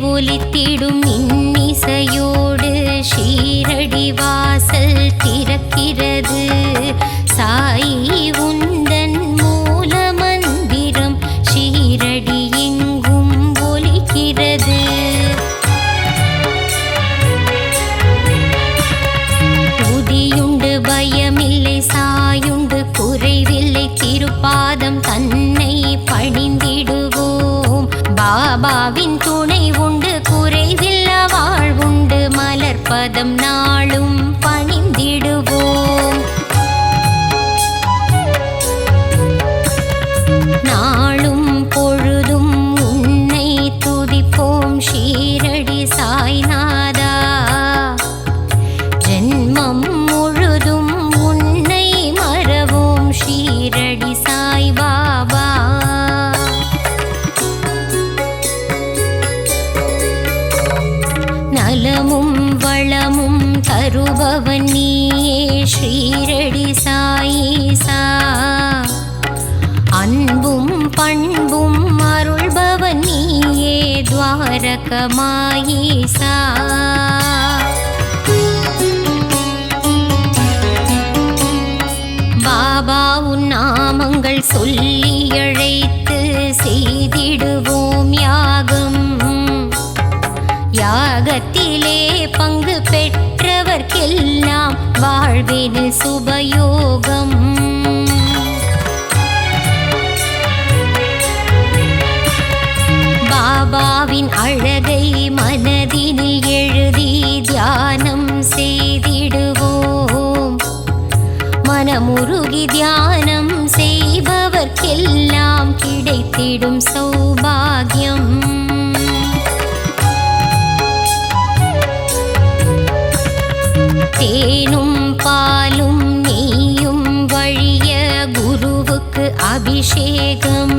ஒலித்திடும் இன்னிசையோடு ஷீரடி வாசல் திறக்கிறது. சாயி உந்தன் மூல மந்திரம் ஷீரடி எங்கும் ஒலிக்கிறது. உதியுண்டு பயமில்லை, சாயுண்டு குறைவில்லை, திருப்பாதம் தன்னை பணிந்திடுவோம். பாபாவின் துணை உண்டு, குறைவில்ல வாழ்வுண்டு, மலர்பதம் நாளும் பணிந்திடுவோம். நாளும் பொழுதும் உன்னை துதிப்போம் ஷீரடி சாய்நாதா. ஜென்மம் முழுதும் உன்னை மறவோம் ஷீரடி சாய் பாபா. நலமும் வளமும் தருபவன் நீயே ஷீரடி சாயீசா. அன்பும் பண்பும் அருள்பவன் நீயே துவாரகமாயீசா. பாபா உன் நாமங்கள் சொல்லி அழைத்து செய்திடுவோம் யாகம். யாகத்திலே பங்கு பெற்றவர்க்கெல்லாம் வாழ்வினில் சுபயோகம். பாபாவின் அழகை மனதினில் எழுதி தியானம் செய்திடுவோம். மனமுருகி தியானம் செய்பவர்க்கெல்லாம் கிடைத்திடும் சௌபாகியம். தேனும் பாலும் நெய்யும் வழிய குருவுக்கு அபிஷேகம்.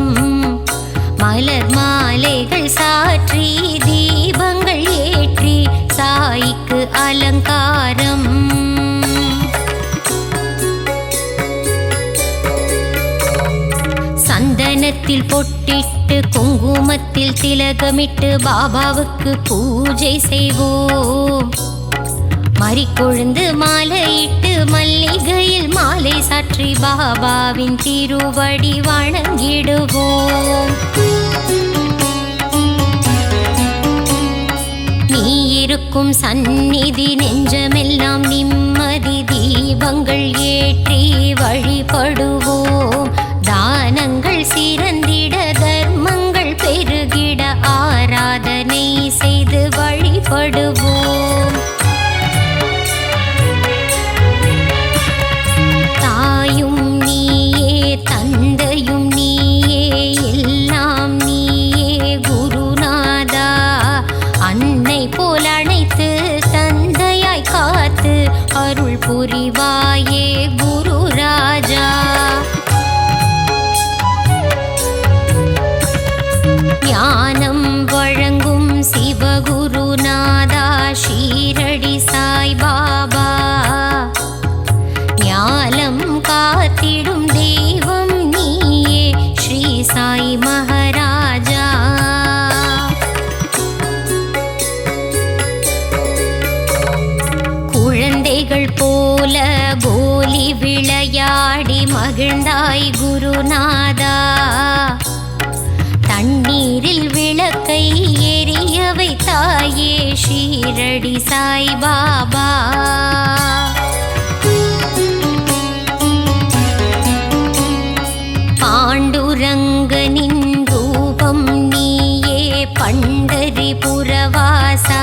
மலர் மாலைகள் சாற்றி தீபங்கள் ஏற்றி சாய்க்கு அலங்காரம். சந்தனத்தில் பொட்டிட்டு குங்குமத்தில் திலகமிட்டு பாபாவுக்கு பூஜை செய்வோம். மறிக்கொழுந்து மாலையிட்டு மல்லிகையில் மாலை சாற்றி பாபாவின் திருவடி வணங்கிடுவோம். நீ இருக்கும் சந்நிதி நெஞ்சமெல்லாம் நிம்மதி. தீபங்கள் ஏற்றி வழிபடுவோம். தானங்கள் சிறந்திட தர்மங்கள் பெருகிட ஆராதனை செய்து வழிபடுவோம். தாயும் நீயே, தந்தையும் நீயே, எல்லாம் நீயே குருநாதா. அன்னை போல் அணைத்து தந்தையாய் காத்து அருள் புரிவாயே குரு ராஜா. ஞானம் வழங்கும் சிவகுருநாதா ஷீரடி சாய் பாபா. ஞானம் காத்திடும் தெய்வம் நீயே ஸ்ரீ சாய் மகாராஜா. குழந்தைகள் போல கோலி விளையாடி மகிழ்ந்தாய் குருநாதா. தண்ணீரில் விளக்கை எரிய வைத்தாயே ஷீரடி சாய் பாபா. பாண்டுரங்கனின் ரூபம் நீயே பண்டரிபுரவாசா.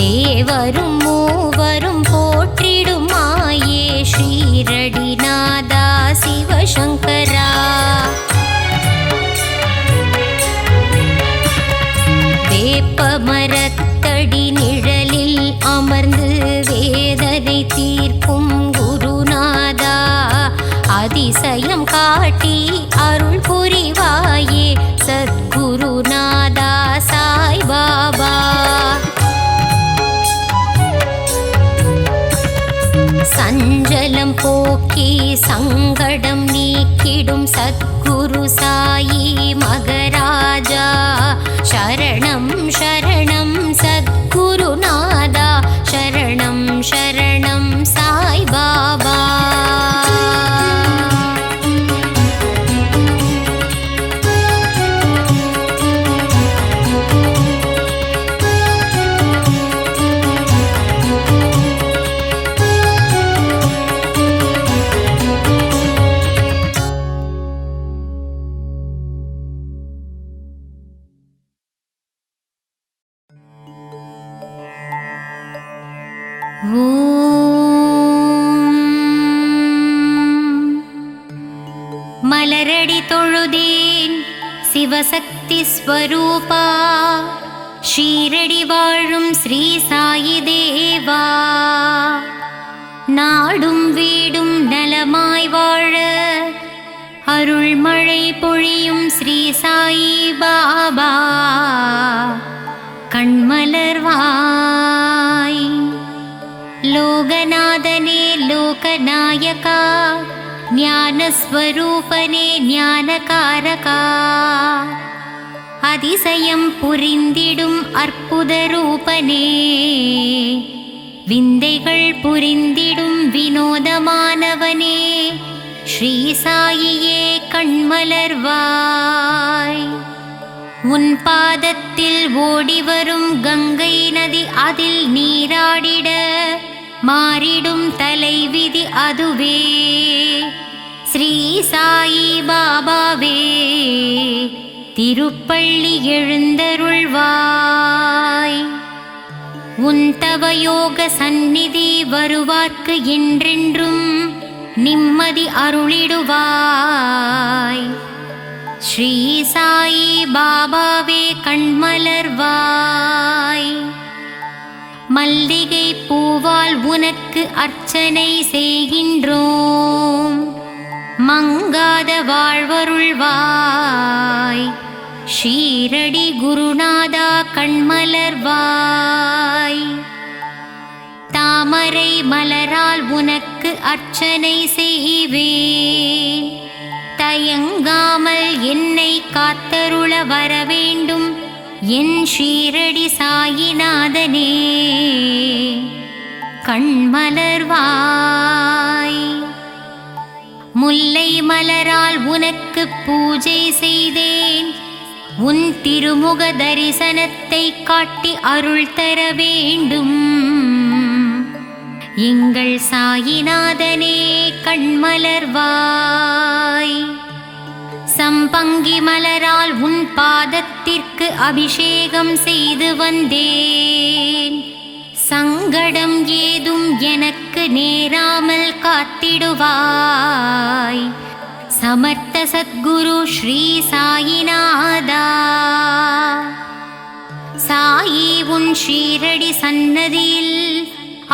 தேவரும் மூவரும் போற்றிடும் மாயே ஷீரடி நாதா சிவசங்கரா. வேப்ப மரத்தடி நிழலில் அமர்ந்து வேதனை தீர்க்கும் குருநாதா. அதிசயம் காட்டி அருள் புரிவாயே சத்குருநாதா சாய் பாபா. சஞ்சலம் போக்கி சங்கடம் நீக்கிடும் சத்குரு சாயி மகாராஜா. शरणं शरणं सद्गुरुनादा शरणं शरणं साई बाबा மலரடி தொழுதேன் சிவசக்தி ஸ்வரூபா ஷீரடி வாழும் ஸ்ரீ சாயி தேவா நாடும் வீடும் நலமாய் வாழ அருள்மழை பொழியும் ஸ்ரீ சாயி பாபா கண்மலர்வாய் லோகநாதனே லோகநாயகா ஞானஸ்வரூபனே ஞானகாரகா அதிசயம் புரிந்திடும் அற்புத ரூபனே விந்தைகள் புரிந்திடும் வினோதமானவனே ஸ்ரீ சாயியே கண்மலர்வாய் உன் பாதத்தில் ஓடிவரும் கங்கை நதி அதில் நீராடிட மாறிடும் தலைவிதி அதுவே ஸ்ரீ சாயி பாபாவே திருப்பள்ளி எழுந்தருள்வாய் உன் தவயோக சந்நிதி வருவார்க்கு என்றென்றும் நிம்மதி அருளிடுவாய் ஸ்ரீ சாயி பாபாவே கண்மலர்வாய் மல்லிகை பூவால் உனக்கு அர்ச்சனை செய்கின்றோம் மங்காத வாழ்வருள்வாய் ஷீரடி குருநாதா கண்மலர்வாய் தாமரை மலரால் உனக்கு அர்ச்சனை செய்வேன் தயங்காமல் என்னை காத்தருள வரவேண்டும் என் ஷீரடி சாயிநாதனே கண்மலர்வாய் முல்லை மலரால் உனக்கு பூஜை செய்தேன் உன் திருமுக தரிசனத்தை காட்டி அருள் தர வேண்டும் எங்கள் சாயிநாதனே கண்மலர்வாய் சம்பங்கி மலரால் உன் பாதத்திற்கு அபிஷேகம் செய்து வந்தேன் சங்கடம் ஏதும் எனக்கு நேராமல் காத்திடுவாய் சமர்த்த சத்குரு ஸ்ரீ சாயிநாதா சாயி உன் ஷீரடி சன்னதியில்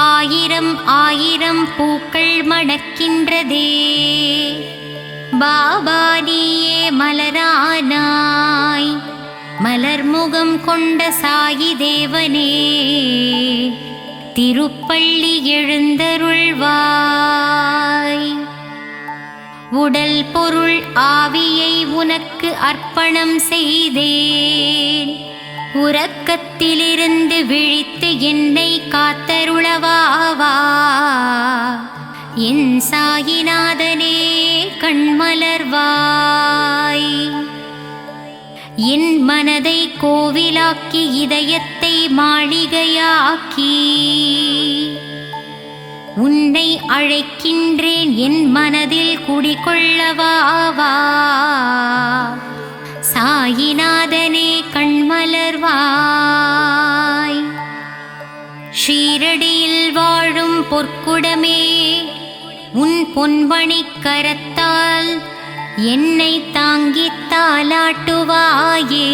ஆயிரம் ஆயிரம் பூக்கள் மணக்கின்றதே பாபா நீயே மலரானாய் மலர்முகம் கொண்ட சாயி தேவனே திருப்பள்ளி எழுந்தருள்வாய் உடல் பொருள் ஆவியை உனக்கு அர்ப்பணம் செய்தேன் உறக்கத்திலிருந்து விழித்து என்னை காத்தருளவாவா என் சாயிநாதனே கண்மலர்வாய் என் மனதை கோவிலாக்கி இதயத்தை மாளிகையாக்கி உன்னை அழைக்கின்றேன் என் மனதில் குடிகொள்ளவாவா சாயிநாதனே கண்மலர்வாய் ஷீரடியில் வாழும் பொற்குடமே உன் பொன்மணிக் கரத்தால் என்னை தாங்கித் தாலாட்டுவாயே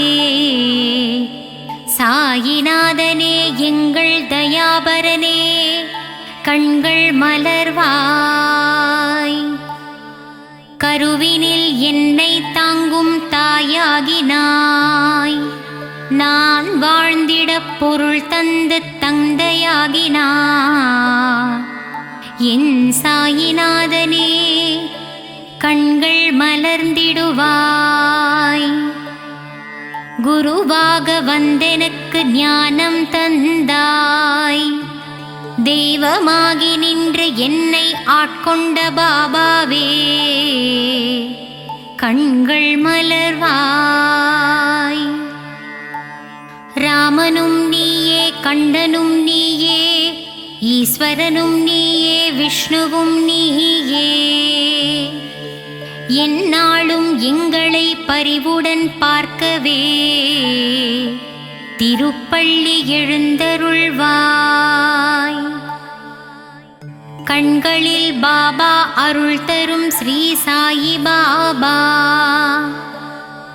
சாயிநாதனே எங்கள் தயாபரனே கண்கள் மலர்வாய் கருவினில் என்னை தாங்கும் தாயாகினாய் நான் வாழ்ந்திடப் பொருள் தந்து தந்தையாகினாய் என் சாயிநாதனே கண்கள் மலர்ந்திடுவாய் குருவாக வந்தெனக்கு ஞானம் தந்தாய். தெய்வமாகி நின்று என்னை ஆட்கொண்ட பாபாவே, கண்கள் மலர்வாய். ராமனும் நீயே, கண்டனும் நீயே, ஈஸ்வரனும் நீயே, விஷ்ணுவும் நீயே. எந்நாளும் எங்களை பரிவுடன் பார்க்கவே திருப்பள்ளி எழுந்தருள்வாய். கண்களில் பாபா அருள் தரும் ஸ்ரீ சாயி பாபா,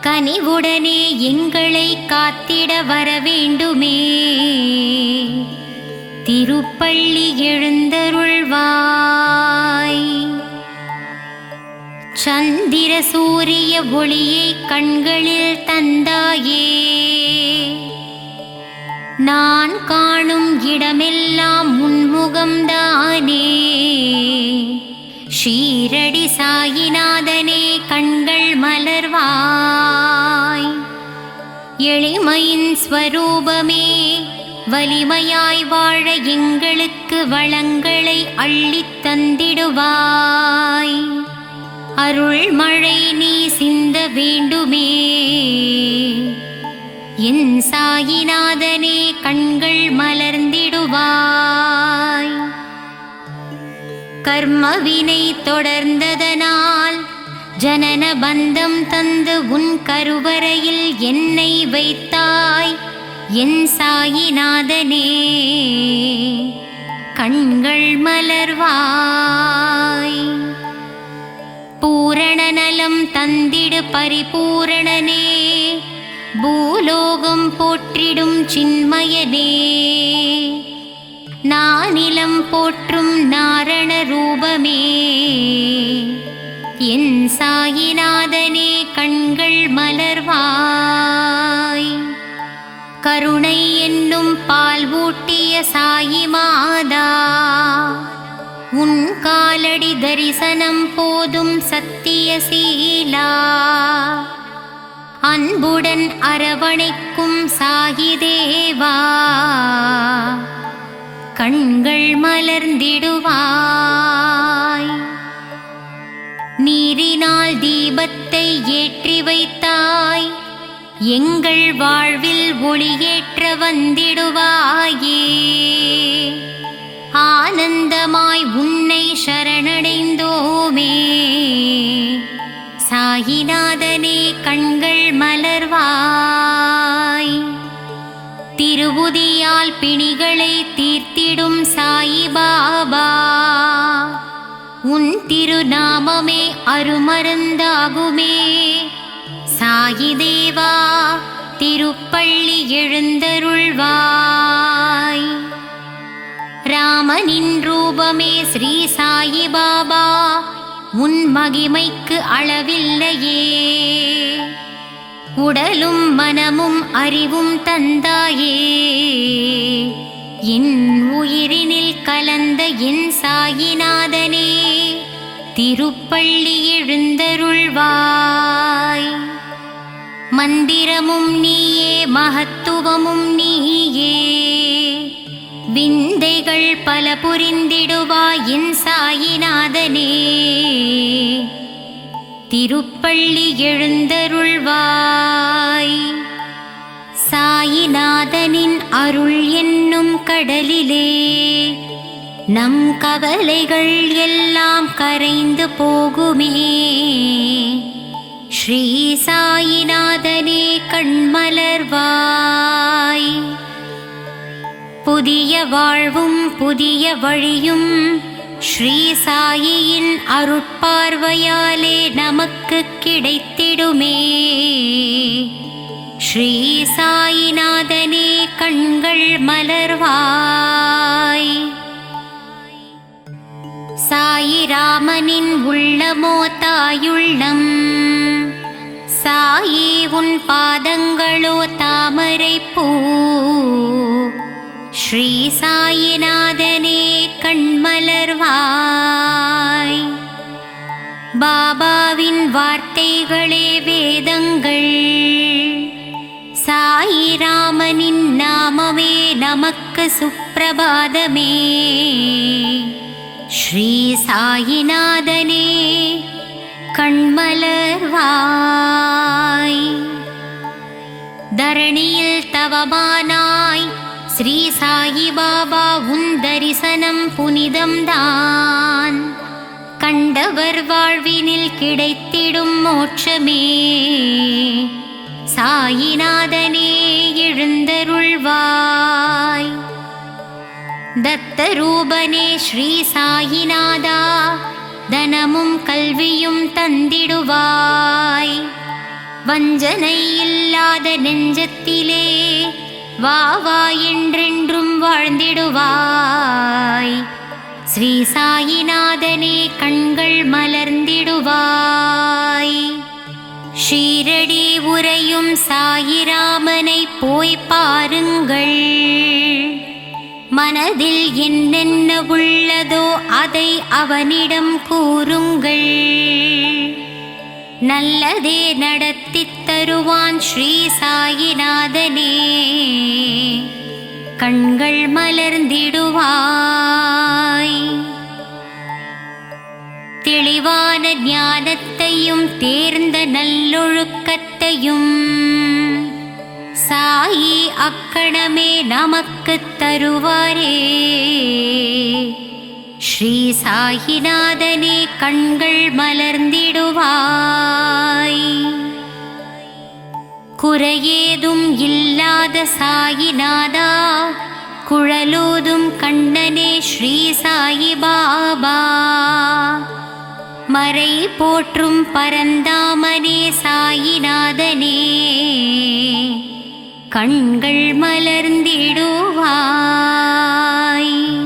கனிவுடனே எங்களை காத்திட வரவேண்டுமே. திருப்பள்ளி எழுந்தருள்வாய். சந்திர சூரிய ஒளியை கண்களில் தந்தாயே, நான் காணும் இடமெல்லாம் உன்முகம்தானே. ஷீரடி சாயிநாதனே, கண்கள் மலர்வாய். எளிமையின் ஸ்வரூபமே, வலிமையாய் வாழ எங்களுக்கு வளங்களை அள்ளித் தந்திடுவாய். அருள் மழை நீ சிந்த வேண்டுமே. என் சாயிநாதனே, கண்கள் மலர்ந்திடுவாய். கர்மவினை தொடர்ந்ததனால் ஜனன பந்தம் தந்து உன் கருவறையில் என்னை வைத்தாய். என் சாயிநாதனே, கண்கள் மலர்வாய். பூரண நலம் தந்திடு பரிபூரணனே, பூலோகம் போற்றிடும் சின்மயனே. நானிலம் போற்றும் நாரண ரூபமே, என் சாயிநாதனே, கண்கள் மலர்வாய். கருணை என்னும் பால் ஊட்டிய சாயி மாதா, உன் காலடி தரிசனம் போதும் சத்தியசீலா. அன்புடன் அரவணைக்கும் சாயி தேவா, கண்கள் மலர்ந்திடுவாய். நீரினால் தீபத்தை ஏற்றி வைத்தாய். எங்கள் வாழ்வில் ஒளியேற்ற வந்திடுவாயே. ஆனந்தமாய் உன்னை சரணடைந்தோமே. சாயிநாதனே, கண்கள் மலர்வாய். திருவுதியால் பிணிகளை தீர்த்திடும் சாயி பாபா, உன் திருநாமமே அருமருந்தாகுமே. சாயி தேவா, திருப்பள்ளி எழுந்தருள்வாய். ராமனின் ரூபமே ஸ்ரீ சாயி பாபா, உன் மகிமைக்கு அளவில்லையே. உடலும் மனமும் அறிவும் தந்தாயே. என் உயிரினில் கலந்த என் சாயிநாதனே, திருப்பள்ளி எழுந்தருள்வாய். மந்திரமும் நீயே, மகத்துவமும் நீயே. விந்தைகள் பல புரிந்திடுவாய் என் சாயிநாதனே. திருப்பள்ளி எழுந்தருள்வாய். சாயிநாதனின் அருள் என்னும் கடலிலே நம் கவலைகள் எல்லாம் கரைந்து போகுமே. ஸ்ரீ சாயிநாதனே, கண்மலர்வாய். புதிய வாழ்வும் புதிய வழியும் ஸ்ரீ சாயியின் அருட்பார்வையாலே நமக்கு கிடைத்திடுமே. ஸ்ரீ சாயிநாதனே, கண்கள் மலர்வாய். சாயிராமனின் உள்ளமோ தாயுள்ளம். சாயி உன் பாதங்களோ தாமரை பூ. ஸ்ரீ சாயிநாதனே, கண்மலர்வாய். பாபாவின் வார்த்தைகளே வேதங்கள். சாயிராமனின் நாமமே நமக்கு சுப்பிரபாதமே. ஸ்ரீ சாயிநாதனே கண்மலர்வாய். தரணியில் தவமானாய் ஸ்ரீ சாயிபாபா, உன் தரிசனம் புனிதம்தான். கண்டவர் வாழ்வினில் கிடைத்திடும் மோட்சமே. சாயிநாதனே எழுந்தருள்வாய். தத்தரூபனே ஸ்ரீ சாயிநாதா, தனமும் கல்வியும் தந்திடுவாய். வஞ்சனை இல்லாத நெஞ்சத்திலே வா வா என்றென்றும் வாழ்ந்திடுவாய். ஸ்ரீ சாயிநாதனே கண்கள் மலர்ந்திடுவாய். ஷீரடி உறையும் சாயிராமனை போய் பாருங்கள். மனதில் என்னென்ன உள்ளதோ அதை அவனிடம் கூறுங்கள். நல்லதே நடத்தித் தருவான் ஸ்ரீ சாயிநாதனே. கண்கள் மலர்ந்திடுவாய். தெளிவான ஞானத்தையும் தேர்ந்த நல்லொழுக்கத்தையும் சாயி அக்கணமே நமக்கு தருவாரே. ஸ்ரீ சாயிநாதனே கண்கள் மலர்ந்திடுவாய். குறையேதும் இல்லாத சாயிநாதா, குழலூதும் கண்ணனே ஸ்ரீ சாயிபாபா. மறை போற்றும் பரந்தாமனே சாயிநாதனே, கண்கள் மலர்ந்திடுவாய்.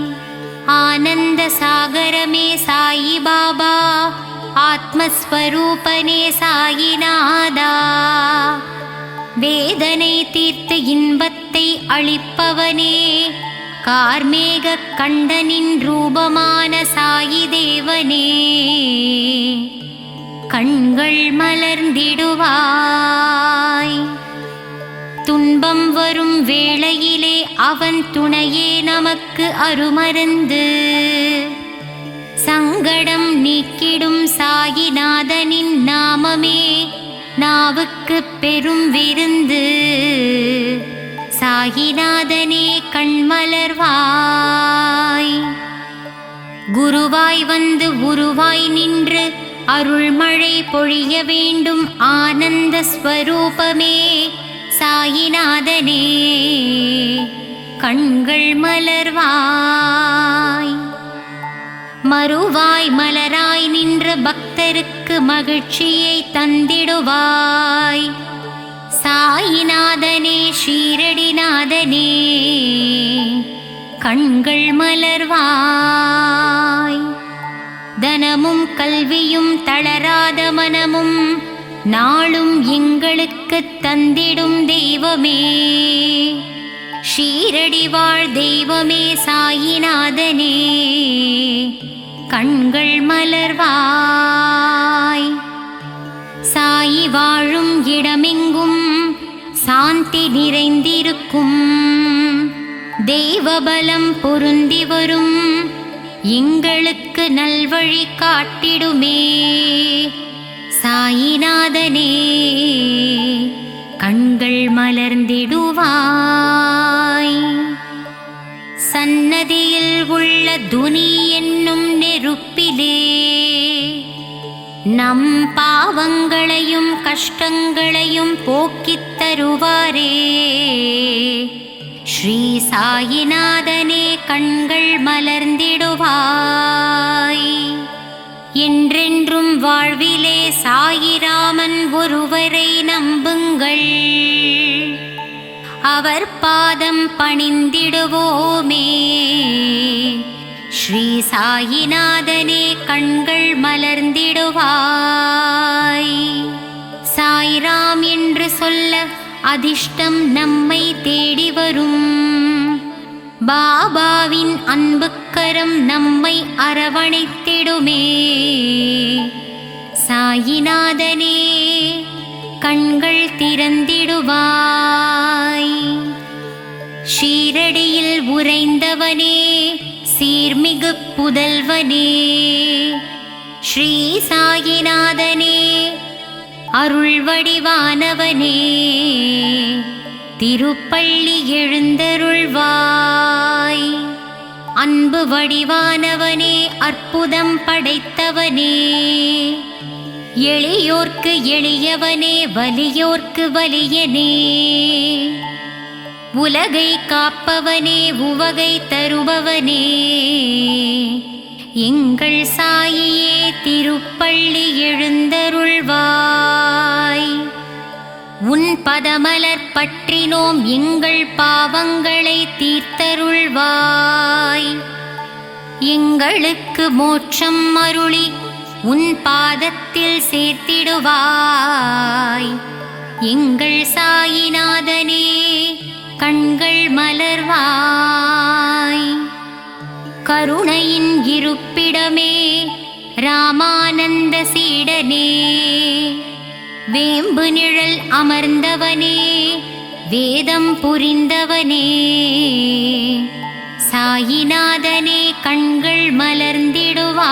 ஆனந்த சாகரமே சாயிபாபா, ஆத்மஸ்வரூபனே சாயிநாதா. வேதனை தீர்த்து இன்பத்தை அளிப்பவனே, கார்மேக கண்டனின் ரூபமான சாயி தேவனே. கண்கள் மலர்ந்திடுவாய். துன்பம் வரும் வேளையிலே அவன் துணையே நமக்கு அருமருந்து. சங்கடம் நீக்கிடும் சாயிநாதனின் நாமமே நாவுக்கு பெரும் விருந்து. சாயிநாதனே கண்மலர்வாய். குருவாய் வந்து உருவாய் நின்று அருள்மழை பொழிய வேண்டும் ஆனந்த ஸ்வரூபமே சாயிநாதனே. கண்கள் மலர்வாய். மறுவாய் மலராய் நின்ற பக்தருக்கு மகிழ்ச்சியை தந்திடுவாய். சாயிநாதனே ஷீரடிநாதனே, கண்கள் மலர்வாய். தனமும் கல்வியும் தளராத மனமும் நாளும் எங்களுக்கு தந்திடும் தெய்வமே. ஷீரடி வாழ் தெய்வமே சாயிநாதனே, கண்கள் மலர்வாய். சாயி வாழும் இடமெங்கும் சாந்தி நிறைந்திருக்கும். தெய்வபலம் பொருந்தி வரும் எங்களுக்கு நல்வழி காட்டிடுமே. சாயிநாதனே கண்கள் மலர்ந்திடுவாய். சன்னதியில் உள்ள துனி என்னும் நெருப்பிலே நம் பாவங்களையும் கஷ்டங்களையும் போக்கித் தருவாரே. ஸ்ரீ சாயிநாதனே கண்கள் மலர்ந்திடுவாய். என்றென்றும் வாழ்விலே சாயிராமன் ஒருவரை நம்புங்கள். அவர் பாதம் பணிந்திடுவோமே. ஸ்ரீ சாயிநாதனே கண்கள் மலர்ந்திடுவாய். சாய்ராம் என்று சொல்ல அதிர்ஷ்டம் நம்மை தேடி வரும். பாபாவின் அன்புக்கரம் நம்மை அரவணைத்திடுமே. சாயிநாதனே கண்கள் திறந்திடுவாய். ஷீரடியில் உறைந்தவனே சீர்மிகு புதல்வனே, ஸ்ரீ சாயிநாதனே அருள் வடிவானவனே, திருப்பள்ளி எழுந்தருள்வாய். அன்பு வடிவானவனே அற்புதம் படைத்தவனே, எளியோர்க்கு எளியவனே வலியோர்க்கு வலியனே, உலகை காப்பவனே உவகை தருபவனே, எங்கள் சாயியே திருப்பள்ளி எழுந்தருள்வாய். உன் பதமலர் பற்றினோம் எங்கள் பாவங்களை தீர்த்தருள்வாய். எங்களுக்கு மோட்சம் அருளி உன் பாதத்தில் சேர்த்திடுவாய். எங்கள் சாயிநாதனே கண்கள் மலர்வாய். கருணையின் இருப்பிடமே ராமானந்த சீடனே, வேம்பு நிழல் அமர்ந்தவனே வேதம் புரிந்தவனே, சாயிநாதனே கண்கள் மலர்ந்திடுவாய்.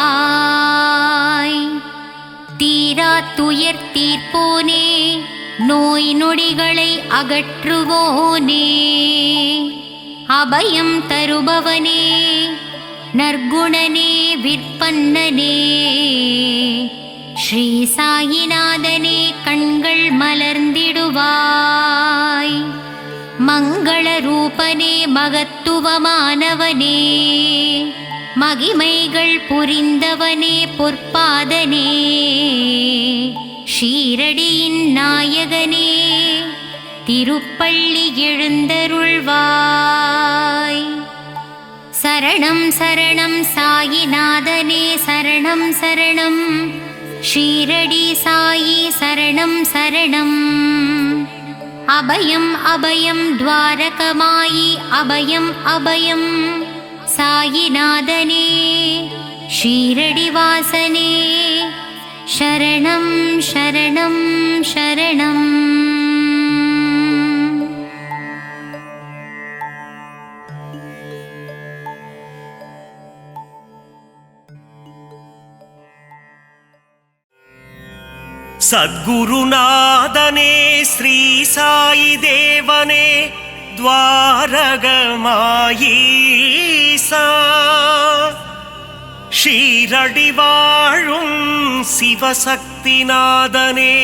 தீரா துயர் தீர்ப்போனே நோய் நொடிகளை அகற்றுவோனே, அபயம் தருபவனே நற்குணனே விற்பன்னனே, ஸ்ரீ சாயிநாதனே கண்கள் மலர்ந்திடுவாய். மங்கள ரூபனே மகத்துவமானவனே, மகிமைகள் புரிந்தவனே பொற்பாதனே, ஷீரடியின் நாயகனே திருப்பள்ளி எழுந்தருள்வாய். சரணம் சரணம் சாயிநாதனே சரணம் சரணம், ஷீரடி சாயி சரணம் சரணம். அபயம் அபயம் துவாரகமாயி அபயம் அபயம், சாயிநாதனே ஷீரடி வாசனே சரணம் சரணம் சரணம். சத்குருநாதனே ஸ்ரீ சாயி தேவனே துவாரகமாயீசா, ஷீரடி வாழும் சிவசக்திநாதனே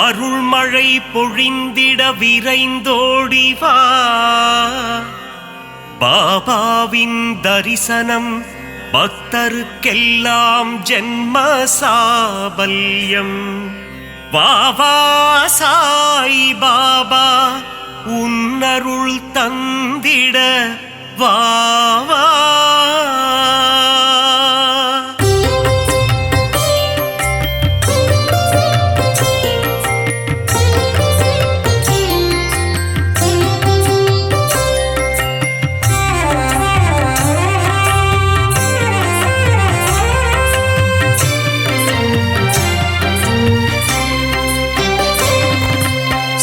அருள்மழை பொழிந்திட விரைந்தோடிவா. பாபாவின் தரிசனம் பக்தருக்கெல்லாம் ஜென்ம சாபல்யம். வாவா சாய் பாபா உன்னருள் தந்திட வாவா.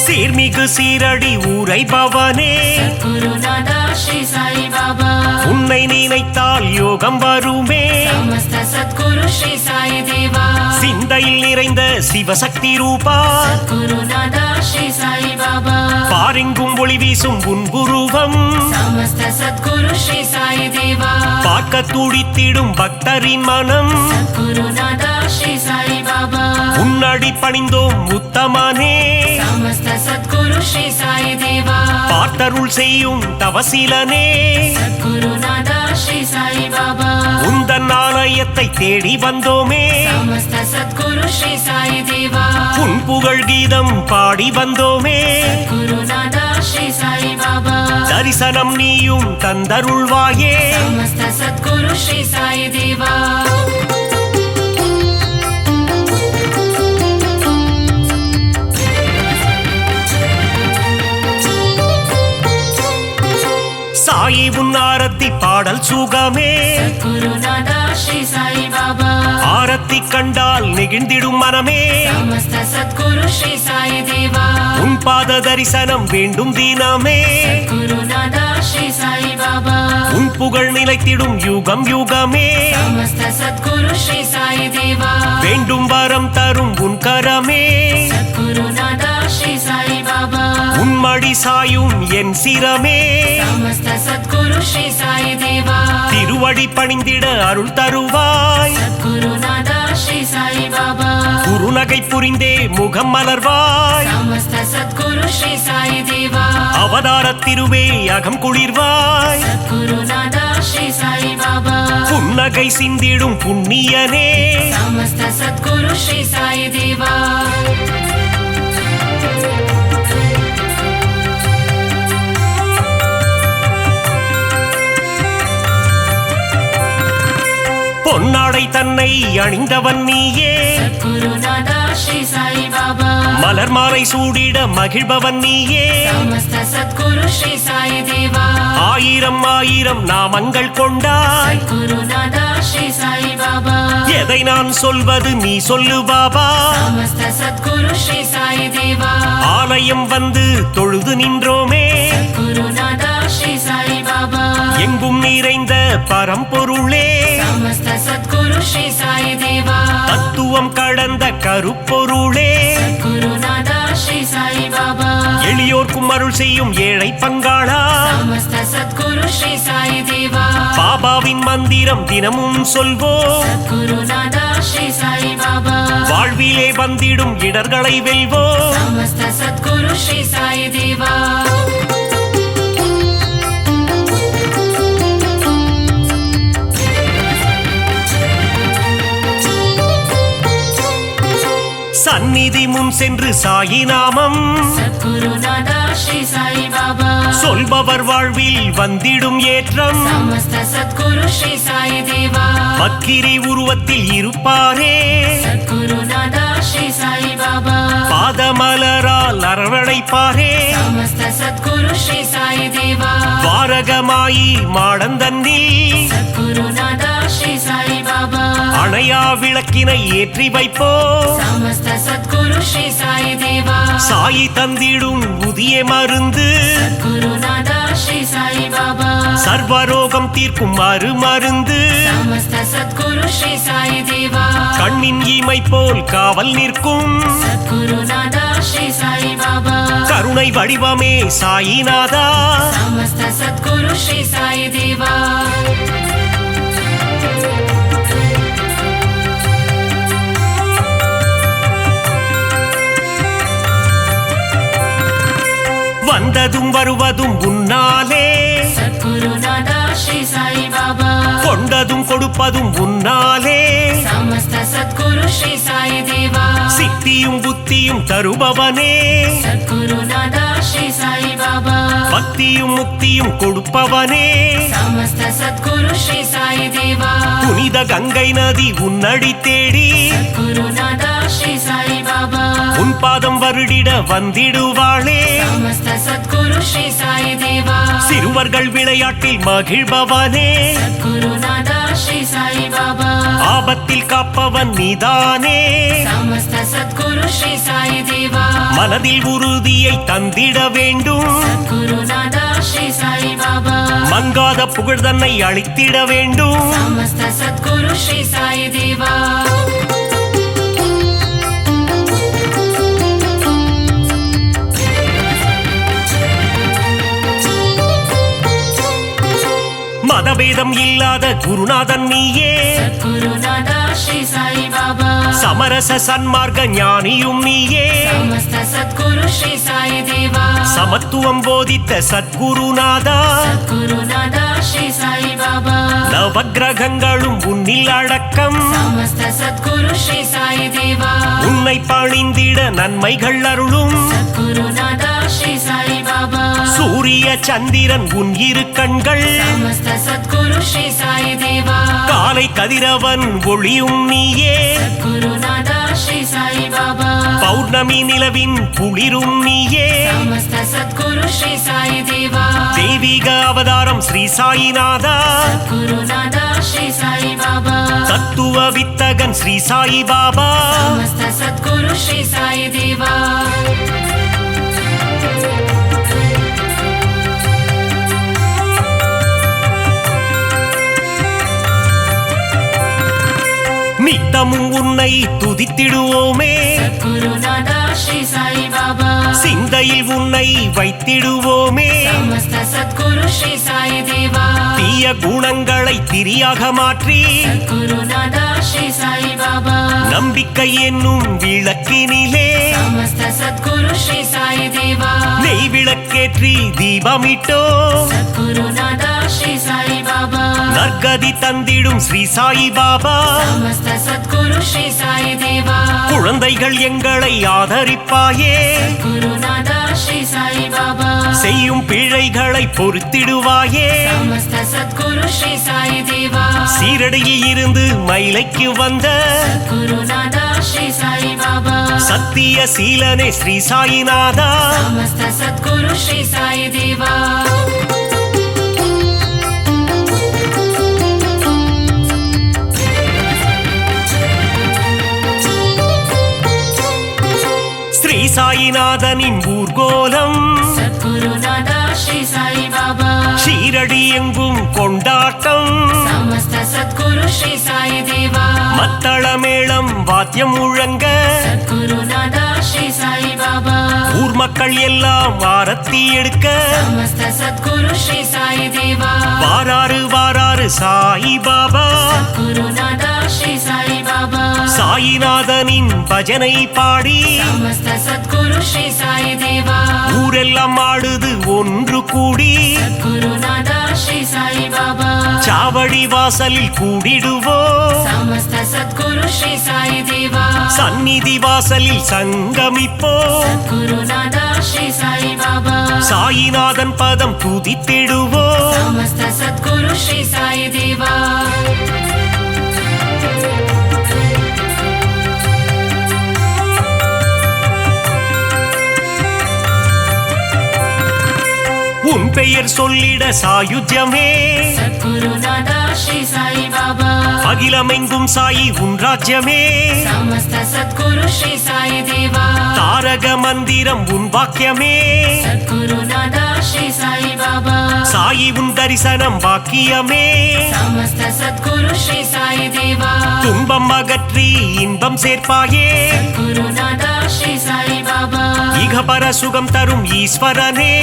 சீர்மிகு சீரடி உரைபவனே சத்குருநாதா ஸ்ரீ சாய் பாபா, உன்னை நினைத்தால் யோகம் வருமே. சமஸ்த சத்குரு ஸ்ரீ சாய் தேவா, சிந்தையில் நிறைந்த சிவசக்தி ரூபா சத்குருநாதா ஸ்ரீ சாய் பாபா, பாரெங்கும் ஒளி வீசும் உன் உருவம். சமஸ்த சத்குரு ஸ்ரீ சாய் தேவா, பார்க்க துடித்திடும் பக்தரின் மனம். சத்குருநாதா ஸ்ரீ சாய் பாபா, உன்னடி பணிந்தோம் உத்தமனே. சமஸ்த சத்குரு ஸ்ரீ சாய் தேவா, பார்த்தருள் செய்யும் தவசீலனே. சத்குருநாதா ஸ்ரீ சாய் பாபா, உந்தன் ஆலயத்தை தேடி வந்தோமே. சமஸ்த சத்குரு ஸ்ரீ சாய் தேவா, உன் புகழ் கீதம் பாடி வந்தோமே. சத்குருநாதா ஸ்ரீ சாய் பாபா, தரிசனம் நீயும் தந்தருள்வாயே. சமஸ்த சத்குரு ஸ்ரீ சாய் தேவா. சாயி உன் ஆரத்தி பாடல் சுகமே. சத்குருநாதா श्री साई बाबा ஆரத்தி கண்டால் நெகிழ்ந்திடும் மனமே समस्त सद्गुरु श्री साई देवा உன் பாத தரிசனம் வேண்டும் தினமே गुरुनादा श्री साई बाबा உன் புகழ் நிலைத்திடும் யுகம் யுகமே समस्त सद्गुरु श्री साई देवा வேண்டும் வரம் தரும் உன் கரமே गुरुनादा श्री साई बाबा உன் மடி சாயும் என் சிரமே समस्त सद्गुरु श्री साई देवा திருவடி பணிந்திட அருள் தருவாய் गुरुनादा श्री साई बाबा குருநகை புரிந்தே முகம் மலர்வாய் समस्त सद्गुरु श्री साई देवा அவதார திருவே அகம் குளிர்வாய் गुरुनादा श्री साई बाबा புன்னகை சிந்திடும் புண்ணியனே समस्त सद्गुरु श्री साई देवा பொன்னாடை தன்னை அணிந்தவன் நீயே गुरुनादा श्री साई बाबा மலர் மாலை சூடிட மகிழ்பவன் நீயே समस्त सद्गुरु श्री साई देवा ஆயிரம் ஆயிரம் நாமங்கள் கொண்டாய் गुरुनादा श्री साई बाबा எதை நான் சொல்வது நீ சொல்லு பாபா समस्त सद्गुरु श्री साई देवा ஆலயம் வந்து தொழுது நின்றோமே गुरुनादा श्री साई बाबा எங்கும் நிறைந்த பரம்பொருளே समस्त सद्गुरु श्री साई देवा தத்துவம் கடந்த கருப்பொருளே गुरुनादा श्री साई बाबा எளியோர்க்கும் அருள் செய்யும் ஏழை பங்காளா समस्त सद्गुरु श्री साई देवा பாபாவின் மந்திரம் தினமும் சொல்வோம் गुरुनादा श्री साई बाबा வாழ்விலே வந்திடும் இடர்களை வெல்வோம் समस्त सद्गुरु श्री साई देवा சந்நிதி முன் சென்று சாயி நாமம் गुरुनादा श्री साई बाबा சொல்பவர் வாழ்வில் வந்திடும் ஏற்றம் समस्त सद्गुरु श्री साई देवा பக்கிரி உருவத்தில் இருப்பாரே गुरुनादा श्री साई बाबा பாதமலரால் அரவணைப்பாரே समस्त सद्गुरु श्री साई देवा வாரகமாயி மாடந்தன்னில் गुरुनादा श्री साई बाबा அணையா விளக்கினை ஏற்றி வைப்போ समस्त सद्गुरु श्री साई देवा சாயி தந்திடும் புதிய மருந்து गुरुनादा श्री साई बाबा சர்வரோகம் தீர்க்கும் மருந்து समस्त सद्गुरु श्री साई देवा கண்ணின் ஈமை போல் காவல் நிற்கும் गुरुनादा श्री साई बाबा கருணை வடிவமே சாயிநாதா समस्त सद्गुरु श्री साई देवा வந்ததும் வருவதும் உன்னாலே गुरुनादा श्री साई बाबा கொண்டதும் கொடுப்பதும் உன்னாலே समस्त सद्गुरु श्री साई देवा சித்தியும் புத்தியும் தருபவனே गुरुनादा श्री साई बाबा பக்தியும் முக்தியும் கொடுப்பவனே समस्त सद्गुरु श्री साई देवा புனித கங்கை நதி உன்னடி தேடி गुरुनादा श्री साई बाबा உன் பாதம் வருடிட வந்திடுவாளே समस्त सद्गुरु श्री साई देवा சிறுவர்கள் விளையாட்டில் மகிழ்பவனே गुरुनादा श्री साई बाबा ஆபத்தில் காப்பவன் நீதானே समस्त सद्गुरु श्री साई देवा மனதில் உறுதியை தந்திட வேண்டும் गुरुनादा श्री साई बाबा மங்காத புகழ் தன்னை அளித்திட வேண்டும் समस्त सद्गुरु श्री साई देवा மதபேதம் இல்லாத குருநாதன் நீயே गुरुनादा श्री साई बाबा சமரச சன்மார்க்க ஞானியும் நீயே समस्त सद्गुरु श्री साई देवा சமத்துவம் போதித்த சத்குருநாதா गुरुनादा श्री साई बाबा நவக்கிரகங்களும் உன்னில் அடக்கம் समस्त सद्गुरु श्री साई देवा உன்னை பணிந்திட நன்மைகள் அருளும் गुरुनादा श्री साई बाबा சூரிய சந்திரன் உன் இரு கண்கள் समस्त सद्गुरु श्री साई देवा காலை கதிரவன் ஒளியும் நீயே गुरुनादा श्री साई बाबा பௌர்ணமி நிலவின் குளிரும் நீயே समस्त समस्त सद्गुरु श्री साई देवा தெய்வீக அவதாரம் ஸ்ரீ சாயிநாதா गुरुनादा श्री साई बाबा தத்துவ வித்தகன் ஸ்ரீ சாயி பாபா समस्त सद्गुरु श्री साई देवा நித்தமும் உன்னை துதித்திடுவோமே गुरुनादा श्री साई बाबा சிந்தையில் உன்னை வைத்திடுவோமே समस्त सद्गुरु श्री साई देवा தீய குணங்களை திரியாக மாற்றி गुरुनादा श्री साई बाबा நம்பிக்கை என்னும் விளக்கினிலே समस्त सद्गुरु श्री साई देवा நெய் விளக்கேற்றி தீபமிட்டோ गुरुनादा श्री साई बाबा நற்கதி தந்திடும் ஸ்ரீ சாயி பாபா समस्त सद्गुरु श्री साई देवा குழந்தைகள் எங்களை ஆதரிப்பாயே गुरुनादा श्री साई बाबा செய்யும் பிழைகளை பொறுத்திடுவாயே समस्त सद्गुरु श्री साई देवा சீரடியில் இருந்து மயிலைக்கு வந்த गुरुनादा श्री साई बाबा சத்திய சீலனே ஸ்ரீ சாயிநாதா समस्त सद्गुरु श्री साई देवा ஸ்ரீ சாயிநாதனின் ஊர்கோலம் गुरुनादा श्री साई बाबा ஷீரடி எங்கும் கொண்டாட்டம் समस्त सद्गुरु श्री साई देवा மத்தள மேளம் வாத்தியம் முழங்க गुरुनादा श्री साई बाबा ஊர் மக்கள் எல்லாம் ஆரத்தி எடுக்க समस्त सद्गुरु श्री साई देवा வாராறு வாராறு சாயி பாபா गुरुनादा श्री साई बाबा சாயிநாதனின் பஜனை பாடி समस्त सद्गुरु श्री साई देवा ஊரெல்லாம் ஆடுது ஒன்று கூடி गुरुनादा श्री साई बाबा சாவடி வாசலில் கூடிடுவோம் समस्त सद्गुरु श्री साई देवा சந்நிதி வாசலில் சங்கமிப்போம் गुरुनादा श्री साई बाबा சாயிநாதன் பதம் துதித்திடுவோம் समस्त सद्गुरु श्री साई देवा உன் பெயர் சொல்லிட சாயுஜ்யமே गुरुनादा श्री साई बाबा அகிலமெங்கும் சாயி உன் ராஜ்யமே समस्त सद्गुरु श्री साई देवा தாரக மந்திரம் உன் வாக்கியமே गुरुनादा श्री साई बाबा சாயி உன் தரிசனம் வாக்கியமே समस्त सद्गुरु श्री साई देवा துன்பம் அகற்றி இன்பம் சேர்ப்பாயே गुरुनादा श्री साई बाबा இகபர சுகம் தரும் ஈஸ்வரனே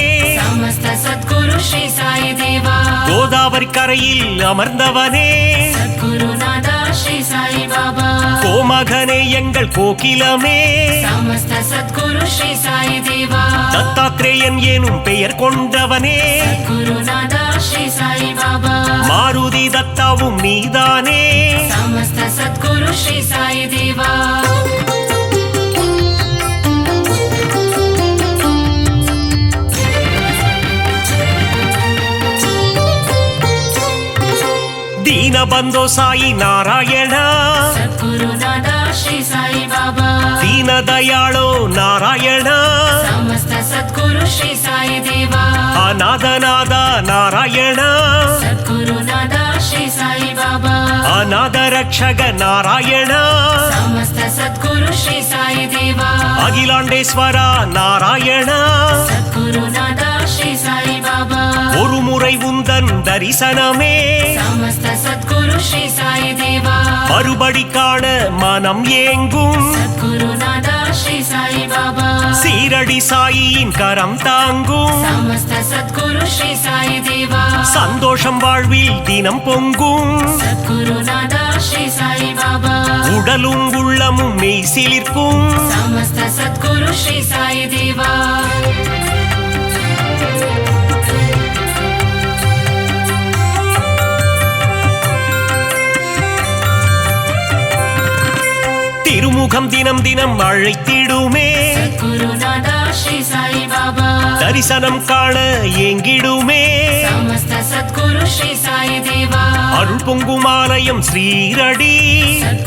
समस्त सद्गुरु श्री साई देवा கோதாவரி கரையில் அமர்ந்தவனே गुरुनादा श्री साई बाबा கோமகனே எங்கள் கோகிலமே समस्त सद्गुरु श्री साई देवा தத்தாத்ரேயன் எனும் பெயர் கொண்டவனே गुरुनादा श्री साई बाबा மாருதி தத்தாவும் நீதானே समस्त सद्गुरु श्री साई देवा ದೀನಬಂಧೋ ಸಾಯಿ ನಾರಾಯಣ गुरुनादा श्री साई बाबा ದೀನದಯಾಳೋ ನಾರಾಯಣ समस्त सद्गुरु श्री साई देवा ಅನಾಥನಾದ ನಾರಾಯಣ गुरुनादा श्री साई बाबा ಅನಾಥ ರಕ್ಷಕ ನಾರಾಯಣ समस्त सद्गुरु श्री साई देवा அகிலாண்டேஸ்வர நாராயಣ गुरुनादा श्री साई बाबा ஒரு முறை உந்தன் தரிசனமே समस्त सद्गुरु श्री साई देवा மறுபடி காண மனம் ஏங்கும் गुरुनादा श्री साई बाबा சீரடி சாயியின் கரம் தாங்கும் समस्त सद्गुरु श्री साई देवा சந்தோஷம் வாழ்வில் தினம் பொங்கும் गुरुनादा श्री साई बाबा உடலும் உள்ளமும் மெய் சிலிர்க்கும் समस्त सद्गुरु श्री साई देवा திருமுகம் தினம் தினம் அழைத்திடுமே गुरुनादा श्री साई बाबा தரிசனம் காண ஏங்கிடுமே समस्त सद्गुरु श्री साई देवा அருள் பொங்கும் ஆலயம் ஸ்ரீரடி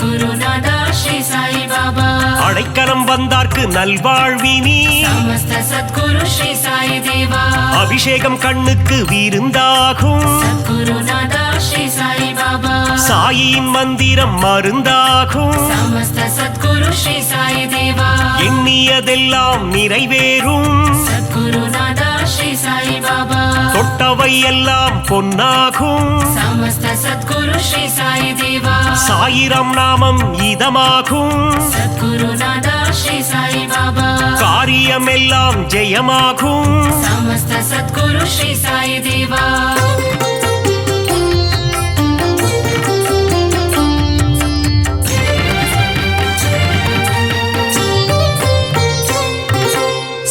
गुरुनादा श्री साई बाबा அடைக்கலம் வந்தார்க்கு நல்வாழ்வினி समस्त सद्गुरु श्री அபிஷேகம் கண்ணுக்கு விருந்தாகும் சத்குருநாதா ஸ்ரீ சாயி பாபா சாயின் மந்திரம் மருந்தாகும் சமஸ்த சத்குரு ஸ்ரீ சாயி தேவா எண்ணியதெல்லாம் நிறைவேறும் சத்குருநாதா ஸ்ரீ சாயி பாபா தொட்டவை எல்லாம் பொன்னாகும் சமஸ்த சத்குரு ஸ்ரீ சாயி தேவா சாயிரம் நாமம் இதமாகும் சத்குருநாதா ஸ்ரீ சாயி பாபா காரியம் எல்லாம் ஜெயமாகும் சமஸ்த சத்குரு ஸ்ரீ சாயி தேவா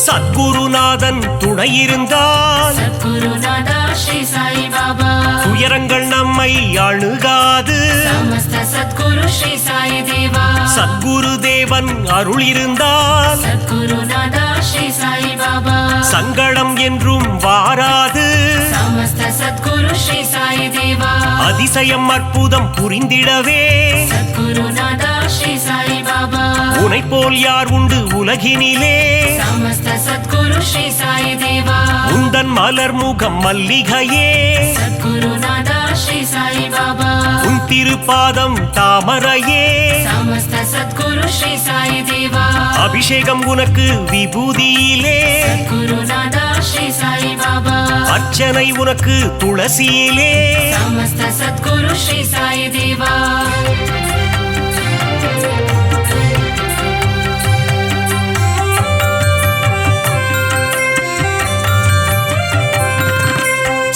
சத்குருநாதன் துணை இருந்தால் சத்குருநாதா ஸ்ரீ சாயி பாபா துயரங்கள் நம்மை அணுகாது சமஸ்த சத்குரு ஸ்ரீ சாயி தேவா சத்குரு தேவன் அருள் இருந்தால் சத்குருநாதா ஸ்ரீ சாயி பாபா சங்கடம் என்றும் வாராது சமஸ்த சத்குரு ஸ்ரீ சாயி தேவா அதிசயம் அற்புதம் புரிந்திடவே சத்குருநாதா ஸ்ரீ சாயி பாபா உனை போல் யார் உண்டு உலகினிலே சமஸ்த சத்குரு ஸ்ரீ சாயி தேவா உந்தன் மலர் முகம் மல்லிகையே சத்குருநாதா ஸ்ரீ சாயி பாபா உன் திருப்பாதம் தாமரையே சமஸ்த சத்குரு ஸ்ரீ சாயி தேவா அபிஷேகம் உனக்கு விபூதியிலே குருநாதா ஸ்ரீ சாயி பாபா அர்ச்சனை உனக்கு துளசியிலே சமஸ்த சத்குரு ஸ்ரீ சாயி தேவா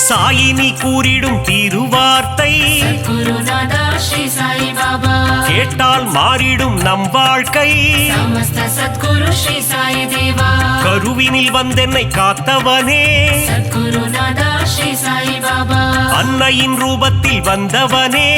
சாயினி கூறிடும் திருவார்த்தை குருநாதா ஸ்ரீ சாயி பாபா கேட்டால் மாறிடும் நம் வாழ்க்கை சமஸ்த சத்குரு ஸ்ரீ சாயி தேவா கருவினில் வந்தென்னை காத்தவனே குருநாதா ஸ்ரீ சாயி பாபா அன்னையின் ரூபத்தில் வந்தவனே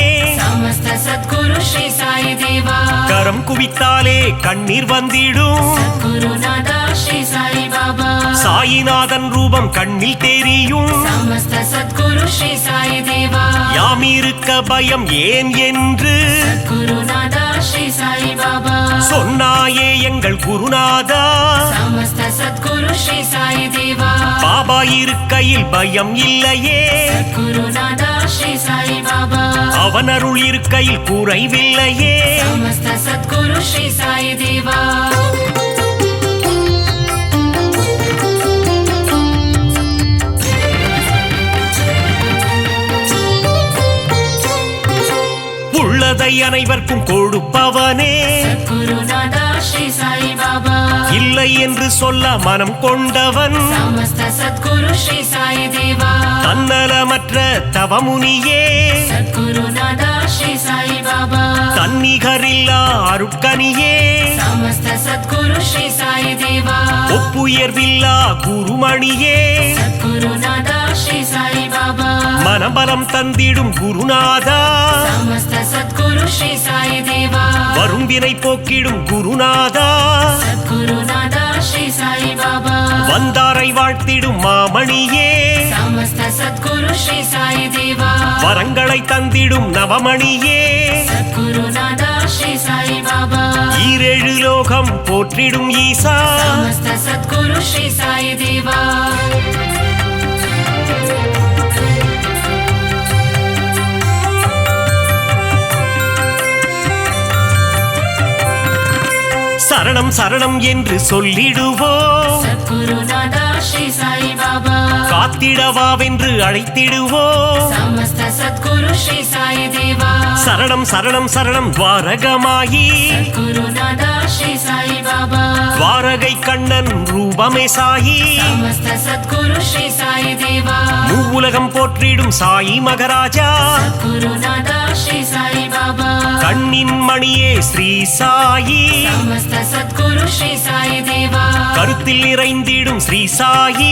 சமஸ்த சத்குரு ஸ்ரீ சாயி தேவா கரம் குவித்தாலே கண்ணீர் வந்திடும் குருநாதா ஸ்ரீ சாயி பாபா சாயிநாதன் ரூபம் கண்ணில் தெரியும் சமஸ்த சத்குரு ஸ்ரீ சாயி தேவா யாம் இருக்க பயம் ஏன் என்று குருநாதா ஸ்ரீ சாயி பாபா சொன்னாயே எங்கள் குருநாதா சமஸ்த சத்குரு ஸ்ரீ சாயி தேவா பாபா இருக்கையில் பயம் இல்லையே குருநாதா ஸ்ரீ சாயி பாபா அவன் அருள் இருக்கையில் குறைவில்லையே சமஸ்த சத்குரு ஸ்ரீ சாயி தேவா உள்ளதை அனைவருக்கும் கொடுப்பவனே குருநாதா ஸ்ரீ சாயி பாபா இல்லை என்று சொல்ல மனம் கொண்டவன் சமஸ்த சத்குரு ஸ்ரீ சாயி தேவா தன்னலமற்ற தவமுனியே குருநாதா ஸ்ரீ சாயி பாபா தன்னிகரில்லா அருட்கனியே சமஸ்த சத்குரு ஸ்ரீ சாயி தேவா ஒப்புயர்வில்லா குருமணியே குருநாதா ஸ்ரீ சாயி பாபா மனபலம் தந்திடும் குருநாதா சமஸ்த சத்குரு ஸ்ரீ சாயி தேவா வரும் வினை போக்கிடும் குருநாதா குருநாதா ஸ்ரீ சாயி பாபா வந்தாரை வாழ்த்திடும் மாமணியே சமஸ்த சத்குரு ஸ்ரீ சாயி தேவா வரங்களை தந்திடும் நவமணியே குருநாதா ஸ்ரீ சாயி பாபா ஈரேழு லோகம் போற்றிடும் ஈசா சமஸ்த சத்குரு ஸ்ரீ சாயி தேவா சரணம் சரணம் என்று சொல்லிடுவோம் குருநாதா ஸ்ரீ சாயி பாபா காத்திடவாவென்று அழைத்திடுவோம் சமஸ்த சத்குரு ஸ்ரீ சாயி தேவா சரணம் சரணம் சரணம் துவாரகமாயி குருநாதா ஸ்ரீ சாயி பாபா துவாரகை கண்ணன் ரூபமே சாயி சமஸ்த சத்குரு ஸ்ரீ சாயி தேவா மூவுலகம் போற்றிடும் சாயி மகராஜா குருநாதா ஸ்ரீ சாயி பாபா கண்ணின் மணியே ஸ்ரீ சாயி சமஸ்த சத்குரு ஸ்ரீ சாயி தேவா கருத்தில் நிறைந்திடும் ஸ்ரீ சாயி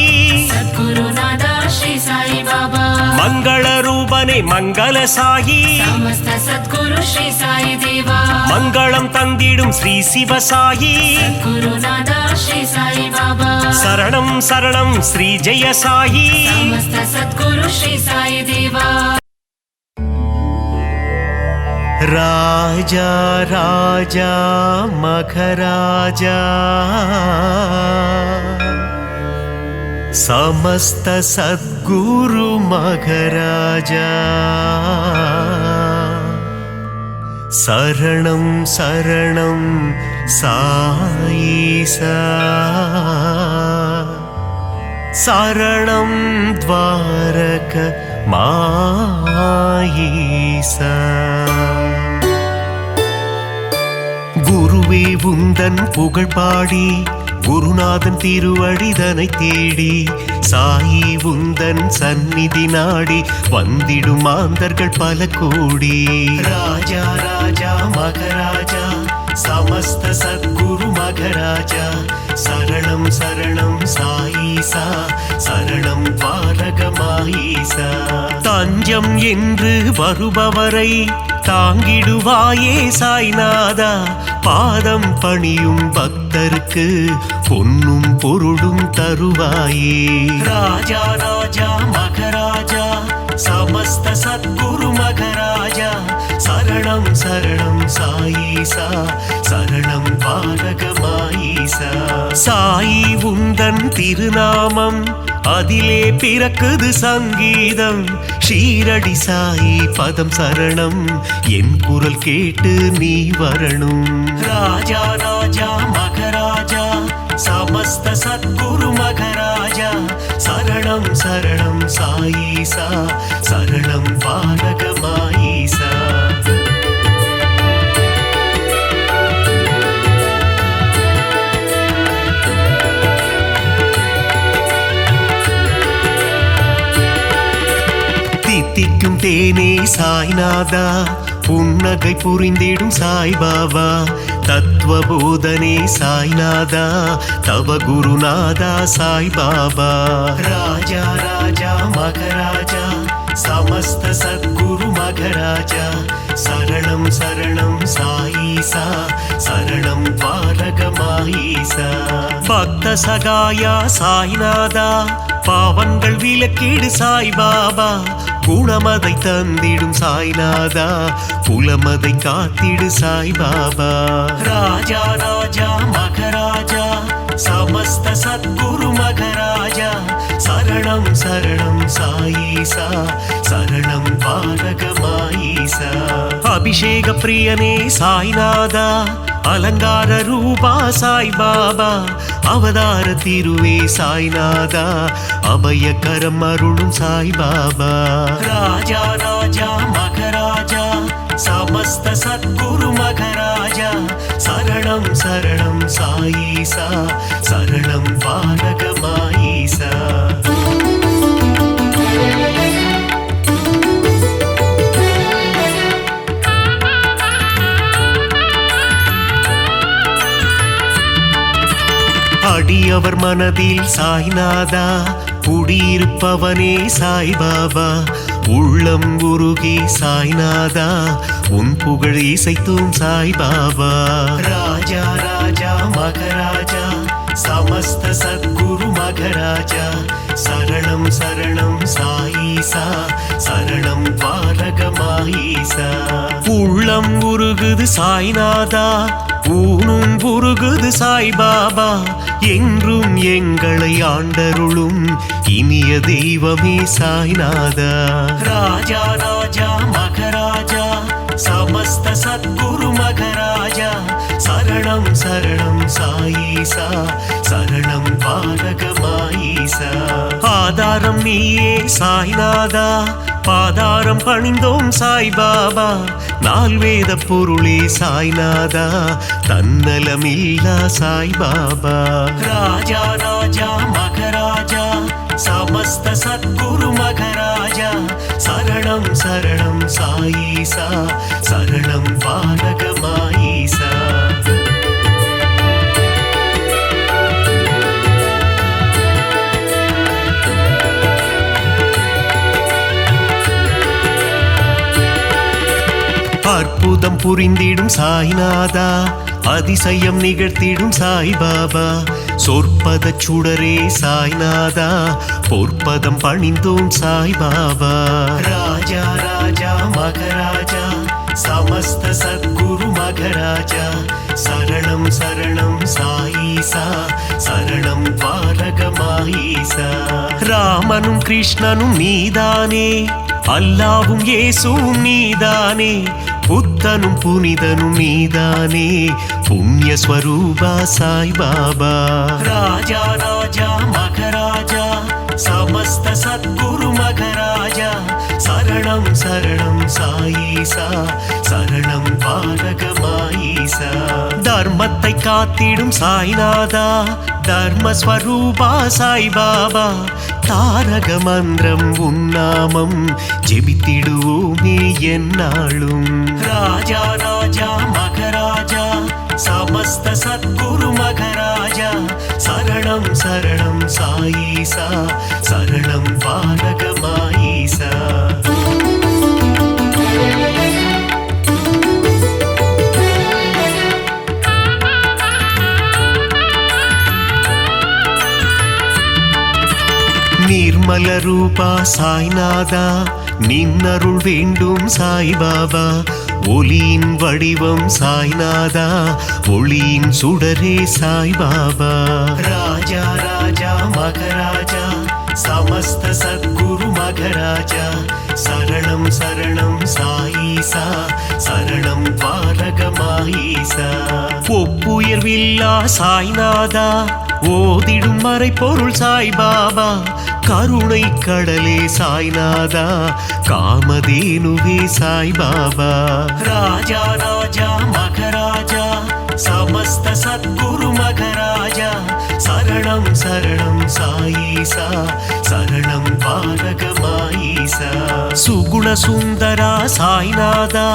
குருநாதா ஸ்ரீ சாயி பாபா மங்கள ரூபனே மங்கள சாயி சமஸ்த சத்குரு ஸ்ரீ சாயி தேவா மங்களம் தந்திடும் ஸ்ரீ சிவசாயி குருநாதா ஸ்ரீ சாயி பாபா சரணம் சரணம் ஸ்ரீ ஜெய சாயி சமஸ்த சத்குரு ஸ்ரீ சாயி தேவா ராஜா ராஜா மகராஜா समस्त सद्गुरु महाराजा शरणं शरणं साईसा शरणं द्वारक माईसा குருவே உந்தன் புகழ் பாடி குருநாதன் திருவடிதனை தேடி சாயி உந்தன் சந்நிதி நாடி வந்திடும் மாந்தர்கள் பல கோடி ராஜா ராஜா மகராஜா சமஸ்த சத்குரு மகராஜா சரணம் சரணம் சாயீசா சரணம் பாரகமாயீசா தஞ்சம் என்று வருபவரை தாங்கிடுவாயே சாய்நாதா பாதம் பணியும் பக்தருக்கு பொன்னும் பொருளும் தருவாயே ராஜா ராஜா மகராஜா சமஸ்த சத்குரு மகராஜா சரணம் சரணம் சாயீசா சரணம் பாரகமாயீசா சாயி உந்தன் திருநாமம் அதிலே பிறக்குது சங்கீதம் ஷீரடி சாயி பதம் சரணம் என் குரல் கேட்டு நீ வரணும் ராஜா ராஜா மகராஜா சமஸ்த சத்குரு மகராஜா சரணம் சரணம் சாயீசா சரணம் பாரகமாயீசா தித்திக்கும் தேனே சாய்நாதா புன்னகை புரிந்திடும் சாய்பாபா தத்துவ போதனே சாய்நாதா தவ குருநாதா சாய்பாபா ராஜா ராஜா மகராஜா சமஸ்த சத்குரு மகராஜா சரணம் சரணம் சாயீசா சரணம் பாரகமாயீசா பக்த சகாயா சாய்நாதா பாவங்கள் விலக்கிடு சாய்பாபா குணமதை தந்திடும் சாய்நாதா புலமதை காத்திடு சாய்பாபா ராஜா ராஜா மகராஜா சமஸ்த சத்குரு மகராஜா சரணம் சரணம் சாயீசா சரணம் பாரகமாயீசா அபிஷேக பிரியனே சாய்நாதா அலங்கார ரூபா சாய்பாபா அவதார திருவே சாய்நாதா அபயகரம் அருளும் சாய்பாபா ராஜா ராஜா மகராஜா சமஸ்த சத்குரு மகராஜா சரணம் சரணம் சாயீசா சரணம் பாரகமாயீசா அடியவர் மனதில் சாய்நாதா குடியிருப்பவனே சாய்பாபா உள்ளம் உருகி சாய்நாதா உன் புகழ் இசைத்தும் சாய்பாபா ராஜா ராஜா மகராஜா சமஸ்த சத்குரு மகராஜா சரணம் சரணம் சாயீசா சரணம் பாரகமாயீசா உள்ளம் உருகுது சாய்நாதா ஊனும் உருகுது சாய்பாபா என்றும் எங்களை ஆண்டருளும் இனிய தெய்வமே சாய்நாதா ராஜா ராஜா மகராஜா சமஸ்த சத்குரு மகராஜா சரணம் சரணம் சாயீசா சரணம் பாரகமாயீசா ஆதாரம் நீயே சாய்நாதா பாதாரம் பணிந்தோம் சாய்பாபா நால்வேத பொருளே சாய்நாதா தன்னலமில்லா சாய்பாபா ராஜா ராஜா மகராஜா சமஸ்த சத்குரு மகராஜா சரணம் சரணம் சாயீசா சரணம் பாரகமாயீசா அற்புதம் புரிந்திடும் சாய்நாதா அதிசயம் நிகழ்த்திடும் சாய்பாபா சொற்பத சுடரே சாய்நாதா பொற்பதம் பணிந்தோம் சாய்பாபா ராஜா ராஜா மகராஜா समस्त सद्गुरु मघराजा शरणं शरणं साईसा शरणं पारगमाईसा ராமனும் கிருஷ்ணனும் நீதானே அல்லாவும் இயேசுவும் நீதானே புத்தனும் புனிதனும் நீதானே புண்ணிய ஸ்வரூபா சாய் பாபா ராஜா ராஜா மகராஜா समस्त सद्गुरु मघराजा शरणं शरणं साईसा शरणं पारगमाईसा தர்மத்தை காத்திடும் சாய்நாதா தர்மஸ்வரூபா சாய் பாபா தாரக மந்திரம் உன்னாமம் ஜெபித்திடுவோமே என்னாலும் ராஜா ராஜா மகராஜா समस्त सद्गुरु मघराजा शरणं शरणं साईसा शरणं पारगमाईसा निर्मल रूपा साईनादा निन्नरुள் வேண்டும் சாய் பாபா ஒளியின் வடிவம் சாய்நாதா ஒளியின் சுடரே சாய் பாபா ராஜா ராஜா மகராஜா समस्त सद्गुरु मघराजा शरणं शरणं साईसा शरणं पारगमाईसा ஒப்புயர்வில்லா சாய்நாதா ஓதிடும் மறைபொருள் சாய் பாபா கருணை கடலே சாய்நாதா காமதேனுவே சாய் பாபா ராஜா ராஜா மகராஜா समस्त सद्गुरु मघराजा शरणं शरणं साईसा शरणं पारगमाईसा सुगुण सुंदरा साईनादा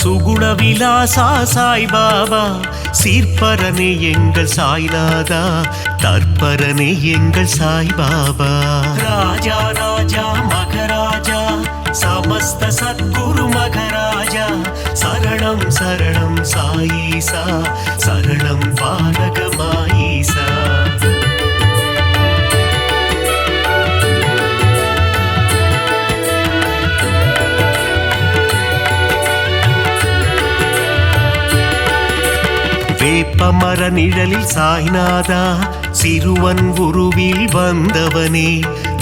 सुगुण विलासा साई बाबा சீர்பரனே எங்கள் சாய்நாதா தற்பரனே எங்கள் சாய் பாபா ராஜா ராஜா மகராஜா समस्त सद्गुरु मघराजा शरणं शरणं साईसा शरणं पारगमाईसा வேப்பமர நிழலில் சாய்நாதா சிறுவன் உருவில் வந்தவனே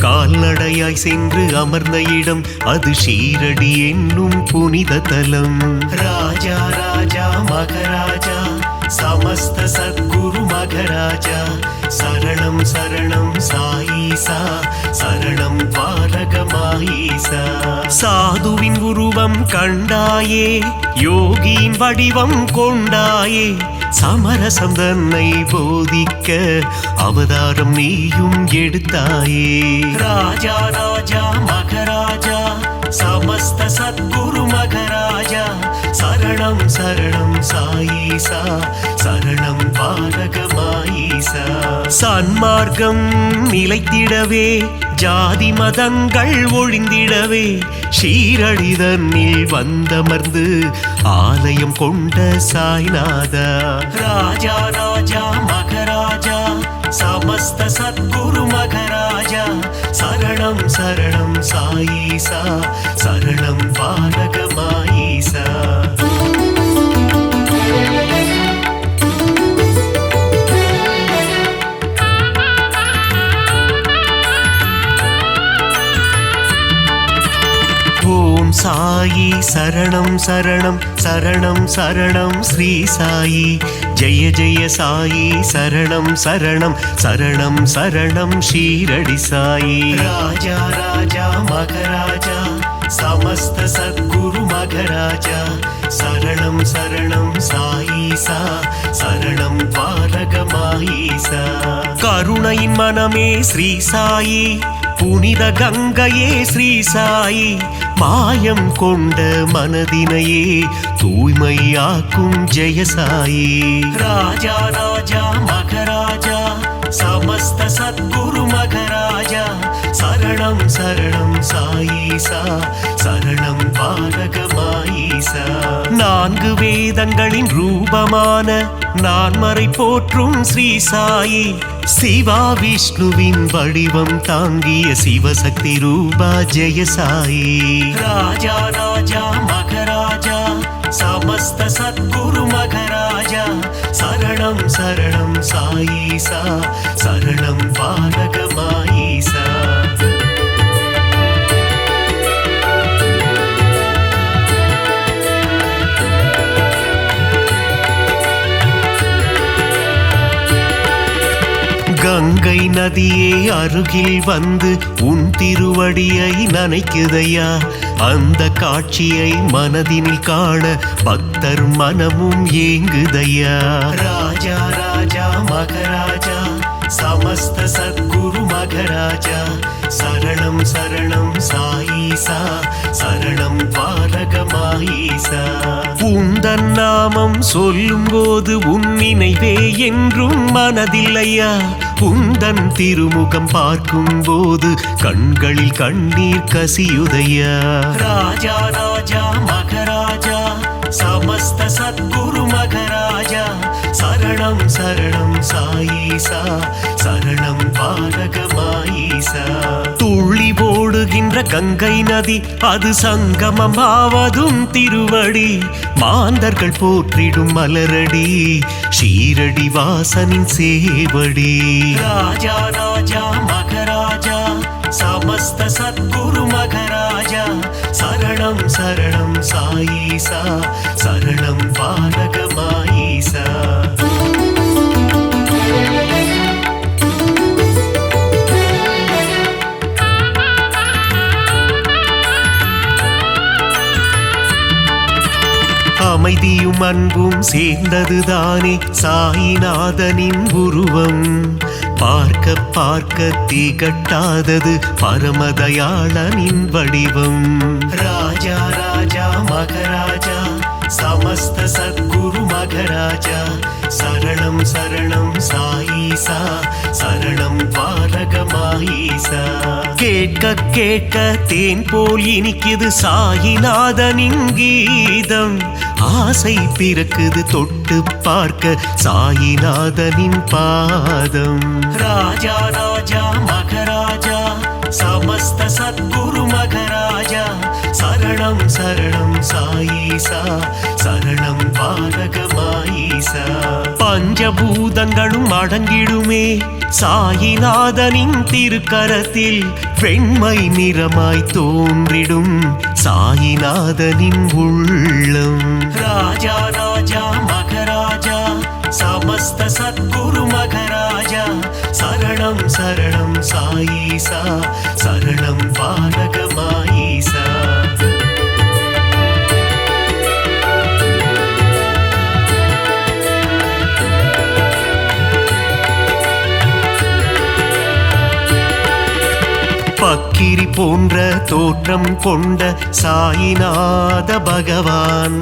கால்நடையாய் சென்று அமர்ந்த இடம் அது ஷீரடி என்னும் புனித தலம் ராஜா ராஜா மகராஜா समस्त सद्गुरु मघराजा शरणं शरणं साईसा शरणं पारगमाईसा சாதுவின் உருவம் கண்டாயே யோகியின் வடிவம் கொண்டாயே சமரசம் தன்னை போதிக்க அவதாரம் நீயும் எடுத்தாயே ராஜா ராஜா மகராஜா समस्त सद्गुरु मघराजा शरणं शरणं साईसा शरणं पारगमाईसा சன்மார்க்கம் நிலைத்திடவே ஜாதி மதங்கள் ஒழிந்திடவே ஷீரடி தன்னில் வந்தமர்ந்து ஆலயம் கொண்ட சாய்நாதா ராஜா ராஜா மகராஜா समस्त सद्गुरु मघराजा शरणं शरणं साईसा शरणं पारगमाईसा ஓம் சாயி சரணம் சரணம் சரணம் சரணம் ஸ்ரீ சாயி ஜெய ஜெய சாயி சரணம் சரணம் சரணம் சரணம் ஷீரடி சாயி ராஜா ராஜா மகராஜா समस्त सद्गुरु मघराजा शरणं शरणं साईसा शरणं पारगमाईसा கருணையின் மனமே ஸ்ரீ சாயி புனித கங்கையே ஸ்ரீ சாயி மாயம் கொண்ட மனதினையே தூய்மையாக்கும் ஜெய சாயி ராஜா ராஜா மகராஜா समस्त सद्गुरु मघराजा शरणं शरणं साईसा शरणं पारगमाईसा நான்கு வேதங்களின் ரூபமான நான்மறை போற்றும் ஸ்ரீ சாயி சிவா விஷ்ணுவின் வடிவம் தாங்கிய சிவசக்தி ரூபா ஜெய சாயி ராஜா ராஜா மகராஜா समस्त सद्गुरु मघराजा शरणं शरणं साईसा शरणं पालक माईसा கங்கை நதியே அருகில் வந்து உன் திருவடியை நனைக்குதையா அந்த காட்சியை மனதினில் காண பக்தர் மனமும் ஏங்குதையா ராஜா ராஜா மகராஜா समस्त सद्गुरु मघराजा शरणं शरणं साईसा शरणं पालक माईसा உந்தன் நாமம் சொல்லும் போது உன் நினைவே என்றும் மனதில்லையா உந்தன் திருமுகம் பார்க்கும் போது கண்களில் கண்ணீர் கசியுதையா ராஜா ராஜா மகராஜா समस्त सद्गुरु मघराजा शरणं शरणं साईसा शरणं पालक माईसा துள்ளி ஓடுகின்ற கங்கை நதி அது சங்கமமாவதும் திருவடி மாந்தர்கள் போற்றிடும் மலரடி ஷீரடி வாசனின் சேவடி ராஜா ராஜா மகராஜா समस्त सद्गुरु मघराजा शरणं शरणं साईसा शरणं पालक माईसा அமைதியும் அன்பும் சேர்ந்ததுதானே சாயிநாதனின் உருவம் பார்க்க பார்க்க திகட்டாதது பரமதயாளனின் வடிவம் ராஜா ராஜா மகராஜா समस्त सद्गुरु मघराजा शरणं शरणं साईसा शरणं पालक माईसा கேட்க கேட்க தேன் போல் இனிக்குது சாயிநாதனின் கீதம் ஆசை பிறக்குது தொட்டு பார்க்க சாயிநாதனின் பாதம் ராஜா ராஜா மகராஜா समस्त सद्गुरु मघराजा शरणं शरणं साईसा शरणं पालक माईसा பஞ்சபூதங்களும் அடங்கிடுமே சாயிநாதனின் திருக்கரத்தில் வெண்மை நிறமாய் தோன்றிடும் சாயிநாதனின் உள்ளம் ராஜா ராஜா மகராஜா समस्त सद्गुरु मघराजा शरणं शरणं साईसा शरणं पालक माईसा பக்கிரி போன்ற தோற்றம் கொண்ட சாயிநாத பகவான்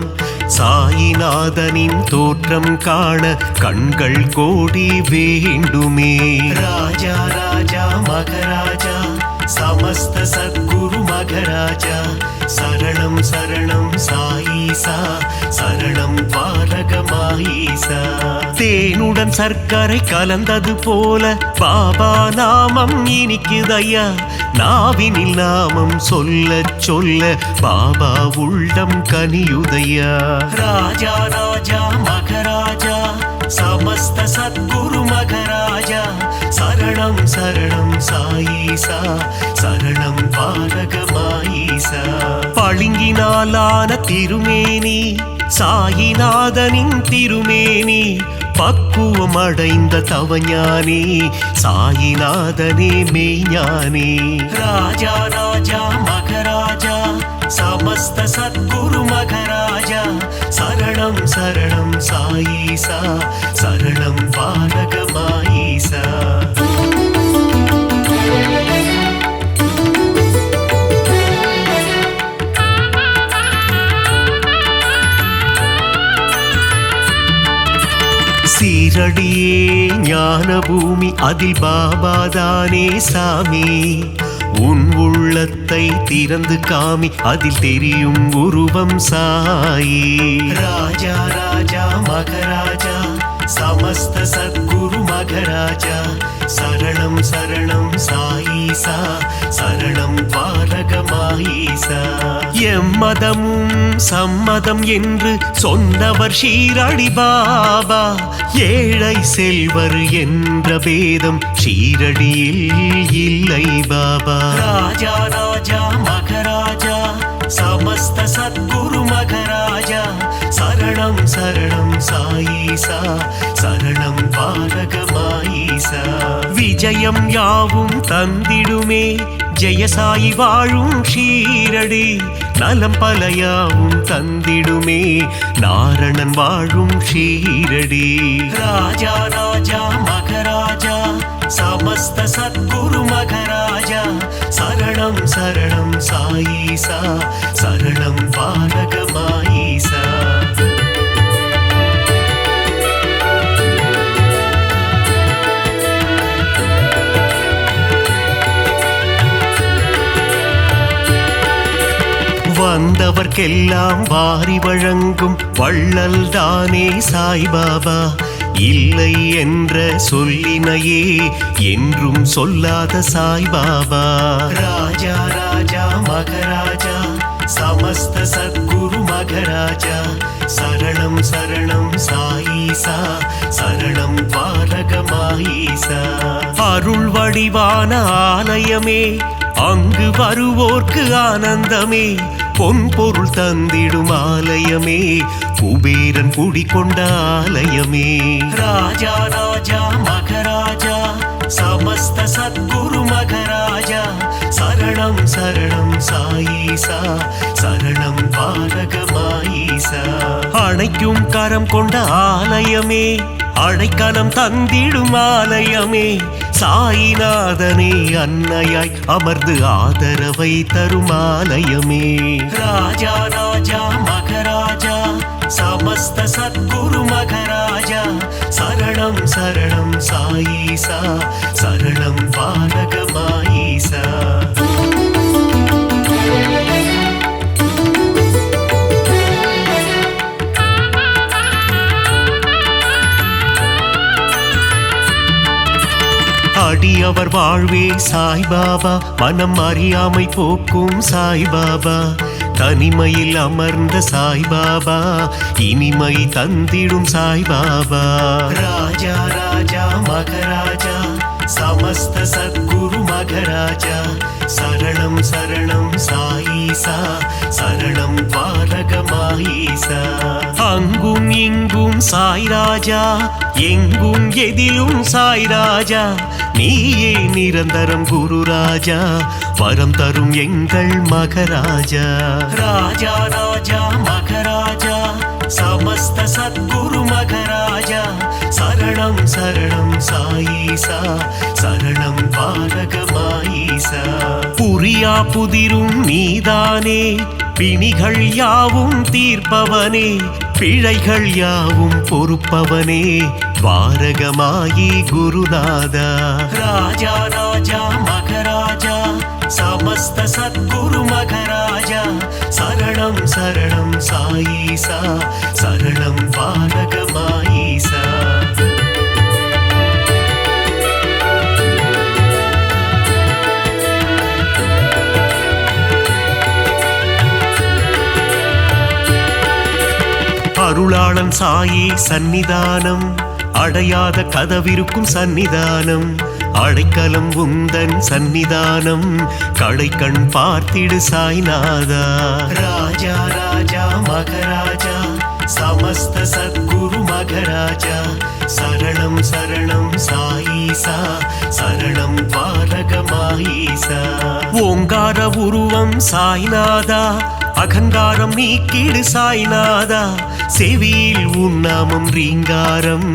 சாயிநாதனின் தோற்றம் காண கண்கள் கோடி வேண்டுமே ராஜா ராஜா மகராஜா समस्त सद्गुरु मघराजा शरणं शरणं साईसा शरणं पालक माईसा தேனுடன் சர்க்கரை கலந்தது போல பாபா நாமம் இனிக்குதையா நாவினில் நாமம் சொல்ல சொல்ல பாபா உள்ளம் கனியுதையா ராஜா ராஜா மகராஜா समस्त सद्गुरु मघराजा शरणं शरणं साईसा शरणं पालक माईसा பளிங்கினாலான திருமேனி சாயிநாதனின் திருமேனி பக்குவம் அடைந்த தவஞானி சாயிநாதனே மெய்ஞானி ராஜா ராஜா மகராஜா समस्त सद्गुरु मघराजा शरणं शरणं साईसा शरणं पालक माईसा சீரடியே ஞான பூமி அதில் பாபாதானே சாமி உன் உள்ளத்தை திறந்து காமி அதில் தெரியும் உருவம் சாயி ராஜா ராஜா மகராஜா समस्त सद्गुरु मघराजा शरणं शरणं साईसा शरणं पालक माईसा எம்மதமும் சம்மதம் என்று சொன்னவர் ஷீரடி பாபா. ஏழை செல்வர் என்ற பேதம் ஷீரடியில் இல்லை பாபா. ராஜா ராஜா மகராஜா சமஸ்த சத்குரு மகராஜா சரணம் சரணம் சாயீசா சரணம் பாரகமாயீசா. விஜயம் யாவும் தந்திடுமே ஜெயசாயி வாழும் ஷீரடி. நலம் பலயாவும் தந்திடுமே நாரணன் வாழும் ஷீரடி. ராஜா ராஜா மகராஜா சமஸ்த சத்குரு மகராஜா சரணம் சரணம் சாயீசா சரணம் பாரகமாயீசா. வந்தவர்க்கெல்லாம் வாரி வழங்கும் வள்ளல் தானே சாய்பாபா. இல்லை என்ற சொல்லினையே என்றும் சொல்லாத சாய்பாபா. ராஜா ராஜா மகராஜா சமஸ்த சத்குரு மகராஜா சரணம் சரணம் சாயீசா சரணம் பாரகமாயீசா. அருள் வடிவான ஆலயமே அங்கு வருவோர்க்கு ஆனந்தமே. பொன் பொருள் தந்திடும் ஆலயமே குபேரன் குடிகொண்ட ஆலயமே. ராஜா ராஜா மகராஜா சமஸ்த சத்குரு மகராஜா சரணம் சரணம் சாயீசா சரணம் பாரகமாயீசா. அணைக்கும் கரம் கொண்ட ஆலயமே அடைக்கலம் தந்திடும் ஆலயமே. சாயிநாதனே அன்னையாய் அமர்ந்து ஆதரவை தரும் ஆலயமே. ராஜா ராஜா மகராஜா சமஸ்த சத்குரு மகராஜா சரணம் சரணம் சாயீசா சரணம் பாரகமாயீசா. அடியவர் வாழ்வே சாய்பாபா மனம் அறியாமை போக்கும் சாய்பாபா. தனிமையில் அமர்ந்த சாய்பாபா இனிமை தந்திடும் சாய்பாபா. ராஜா ராஜா மகராஜா சமஸ்த சத்குரு மகராஜா சரணம் சரணம் சாயீசா சரணம் பாரகமாயீசா. அங்கும் இங்கும் சாய்ராஜா எங்கும் எதிலும் சாய்ராஜா. நீயே நிரந்தரம் குரு ராஜா வரம் தரும் எங்கள் மகராஜா. ராஜா ராஜா மகராஜா சமஸ்த சத்குரு மகராஜா சரணம் சரணம் சாயீசா சரணம் பாரகமாயீசா. புரியா புதிரும் நீதானே பிணிகள் யாவும் தீர்ப்பவனே. பிழைகள் யாவும் பொறுப்பவனே துவாரகமாயி குருநாதா. ராஜா ராஜா மகராஜா சமஸ்த சத்குரு மகராஜா சரணம் சரணம் சாயீசா சரணம் பாரகமாயீசா. அருளாளன் சாயி சந்நிதானம் அடையாத கதவிருக்கும் சந்நிதானம். அடைக்கலம் உந்தன் சந்நிதானம் கடைக்கண் பார்த்திடு சாய்நாதா. ராஜா ராஜா மகராஜா சமஸ்த சத்குரு மகராஜா சரணம் சரணம் சாயீசா சரணம் பாரகமாயீசா. ஓங்கார உருவம் சாய்நாதா அகங்காரம் நீக்கிடு சாய்நாதா. செவியில் உன்னாமம் ரீங்காரம்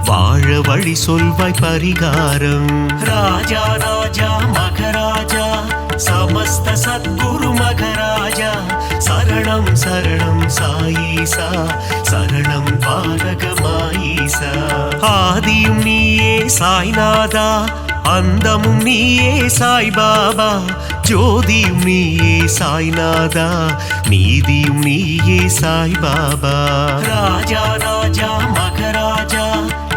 வாழ வழி சொல்வாய் பரிகாரம். ராஜா ராஜா மகராஜா சமஸ்த சத்குரு மகராஜா சரணம் சரணம் சாயீசா சரணம் பாரகமாயீசா. ஆதியும் நீயே சாய்நாதா அந்தமும் நீயே சாய்பாபா. ஜோதியும் நீயே சாய்நாதா நீதியும் நீயே சாய்பாபா. ராஜா ராஜா மகராஜா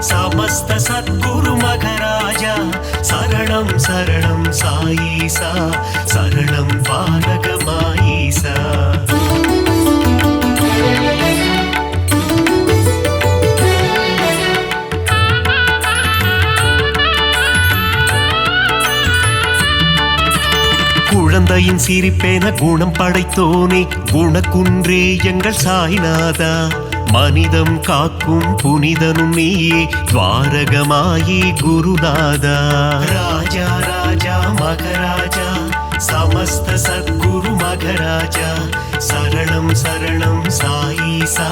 சமஸ்த சத்குரு மகராஜா சரணம் சரணம் சாயீசா சரணம் பாரகமாயீசா. குழந்தையின் சிரிப்பென குணம் படைத்தோனே குணக்குன்றே எங்கள் சாய்நாதா மனிதம் காக்கும் புனிதனும் நீயே துவாரகமாயி குருநாதா ராஜா ராஜா மகராஜா சமஸ்த சத்குரு மகராஜா சரணம் சரணம் சாயீசா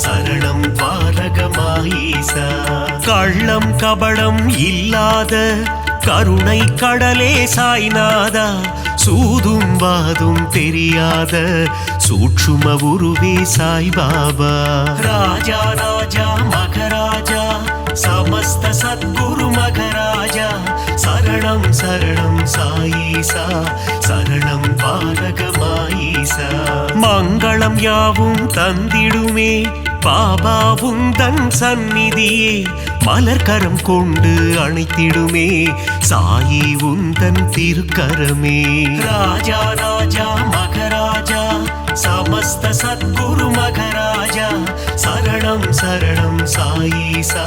சரணம் துவாரகமாயீசா கள்ளம் கபடம் இல்லாத கருணை கடலே சாய்நாதா சூதும் வாதும் தெரியாத சூட்சும உருவே சாய்பாபா ராஜா ராஜா மகராஜா சமஸ்த சத்குரு மகராஜா சரணம் சரணம் சாயீசா சரணம் பாரகமாயீசா மங்களம் யாவும் தந்திடுமே பாபா உந்தன் சந்நிதியே மலர்கரம் கொண்டு அணைத்திடுமே சாயி உந்தன் திருக்கரமே ராஜா ராஜா மகராஜா சமஸ்த சத்குரு மகராஜா சரணம் சரணம் சாயீசா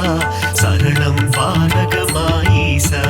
சரணம் பாரகமாயீசா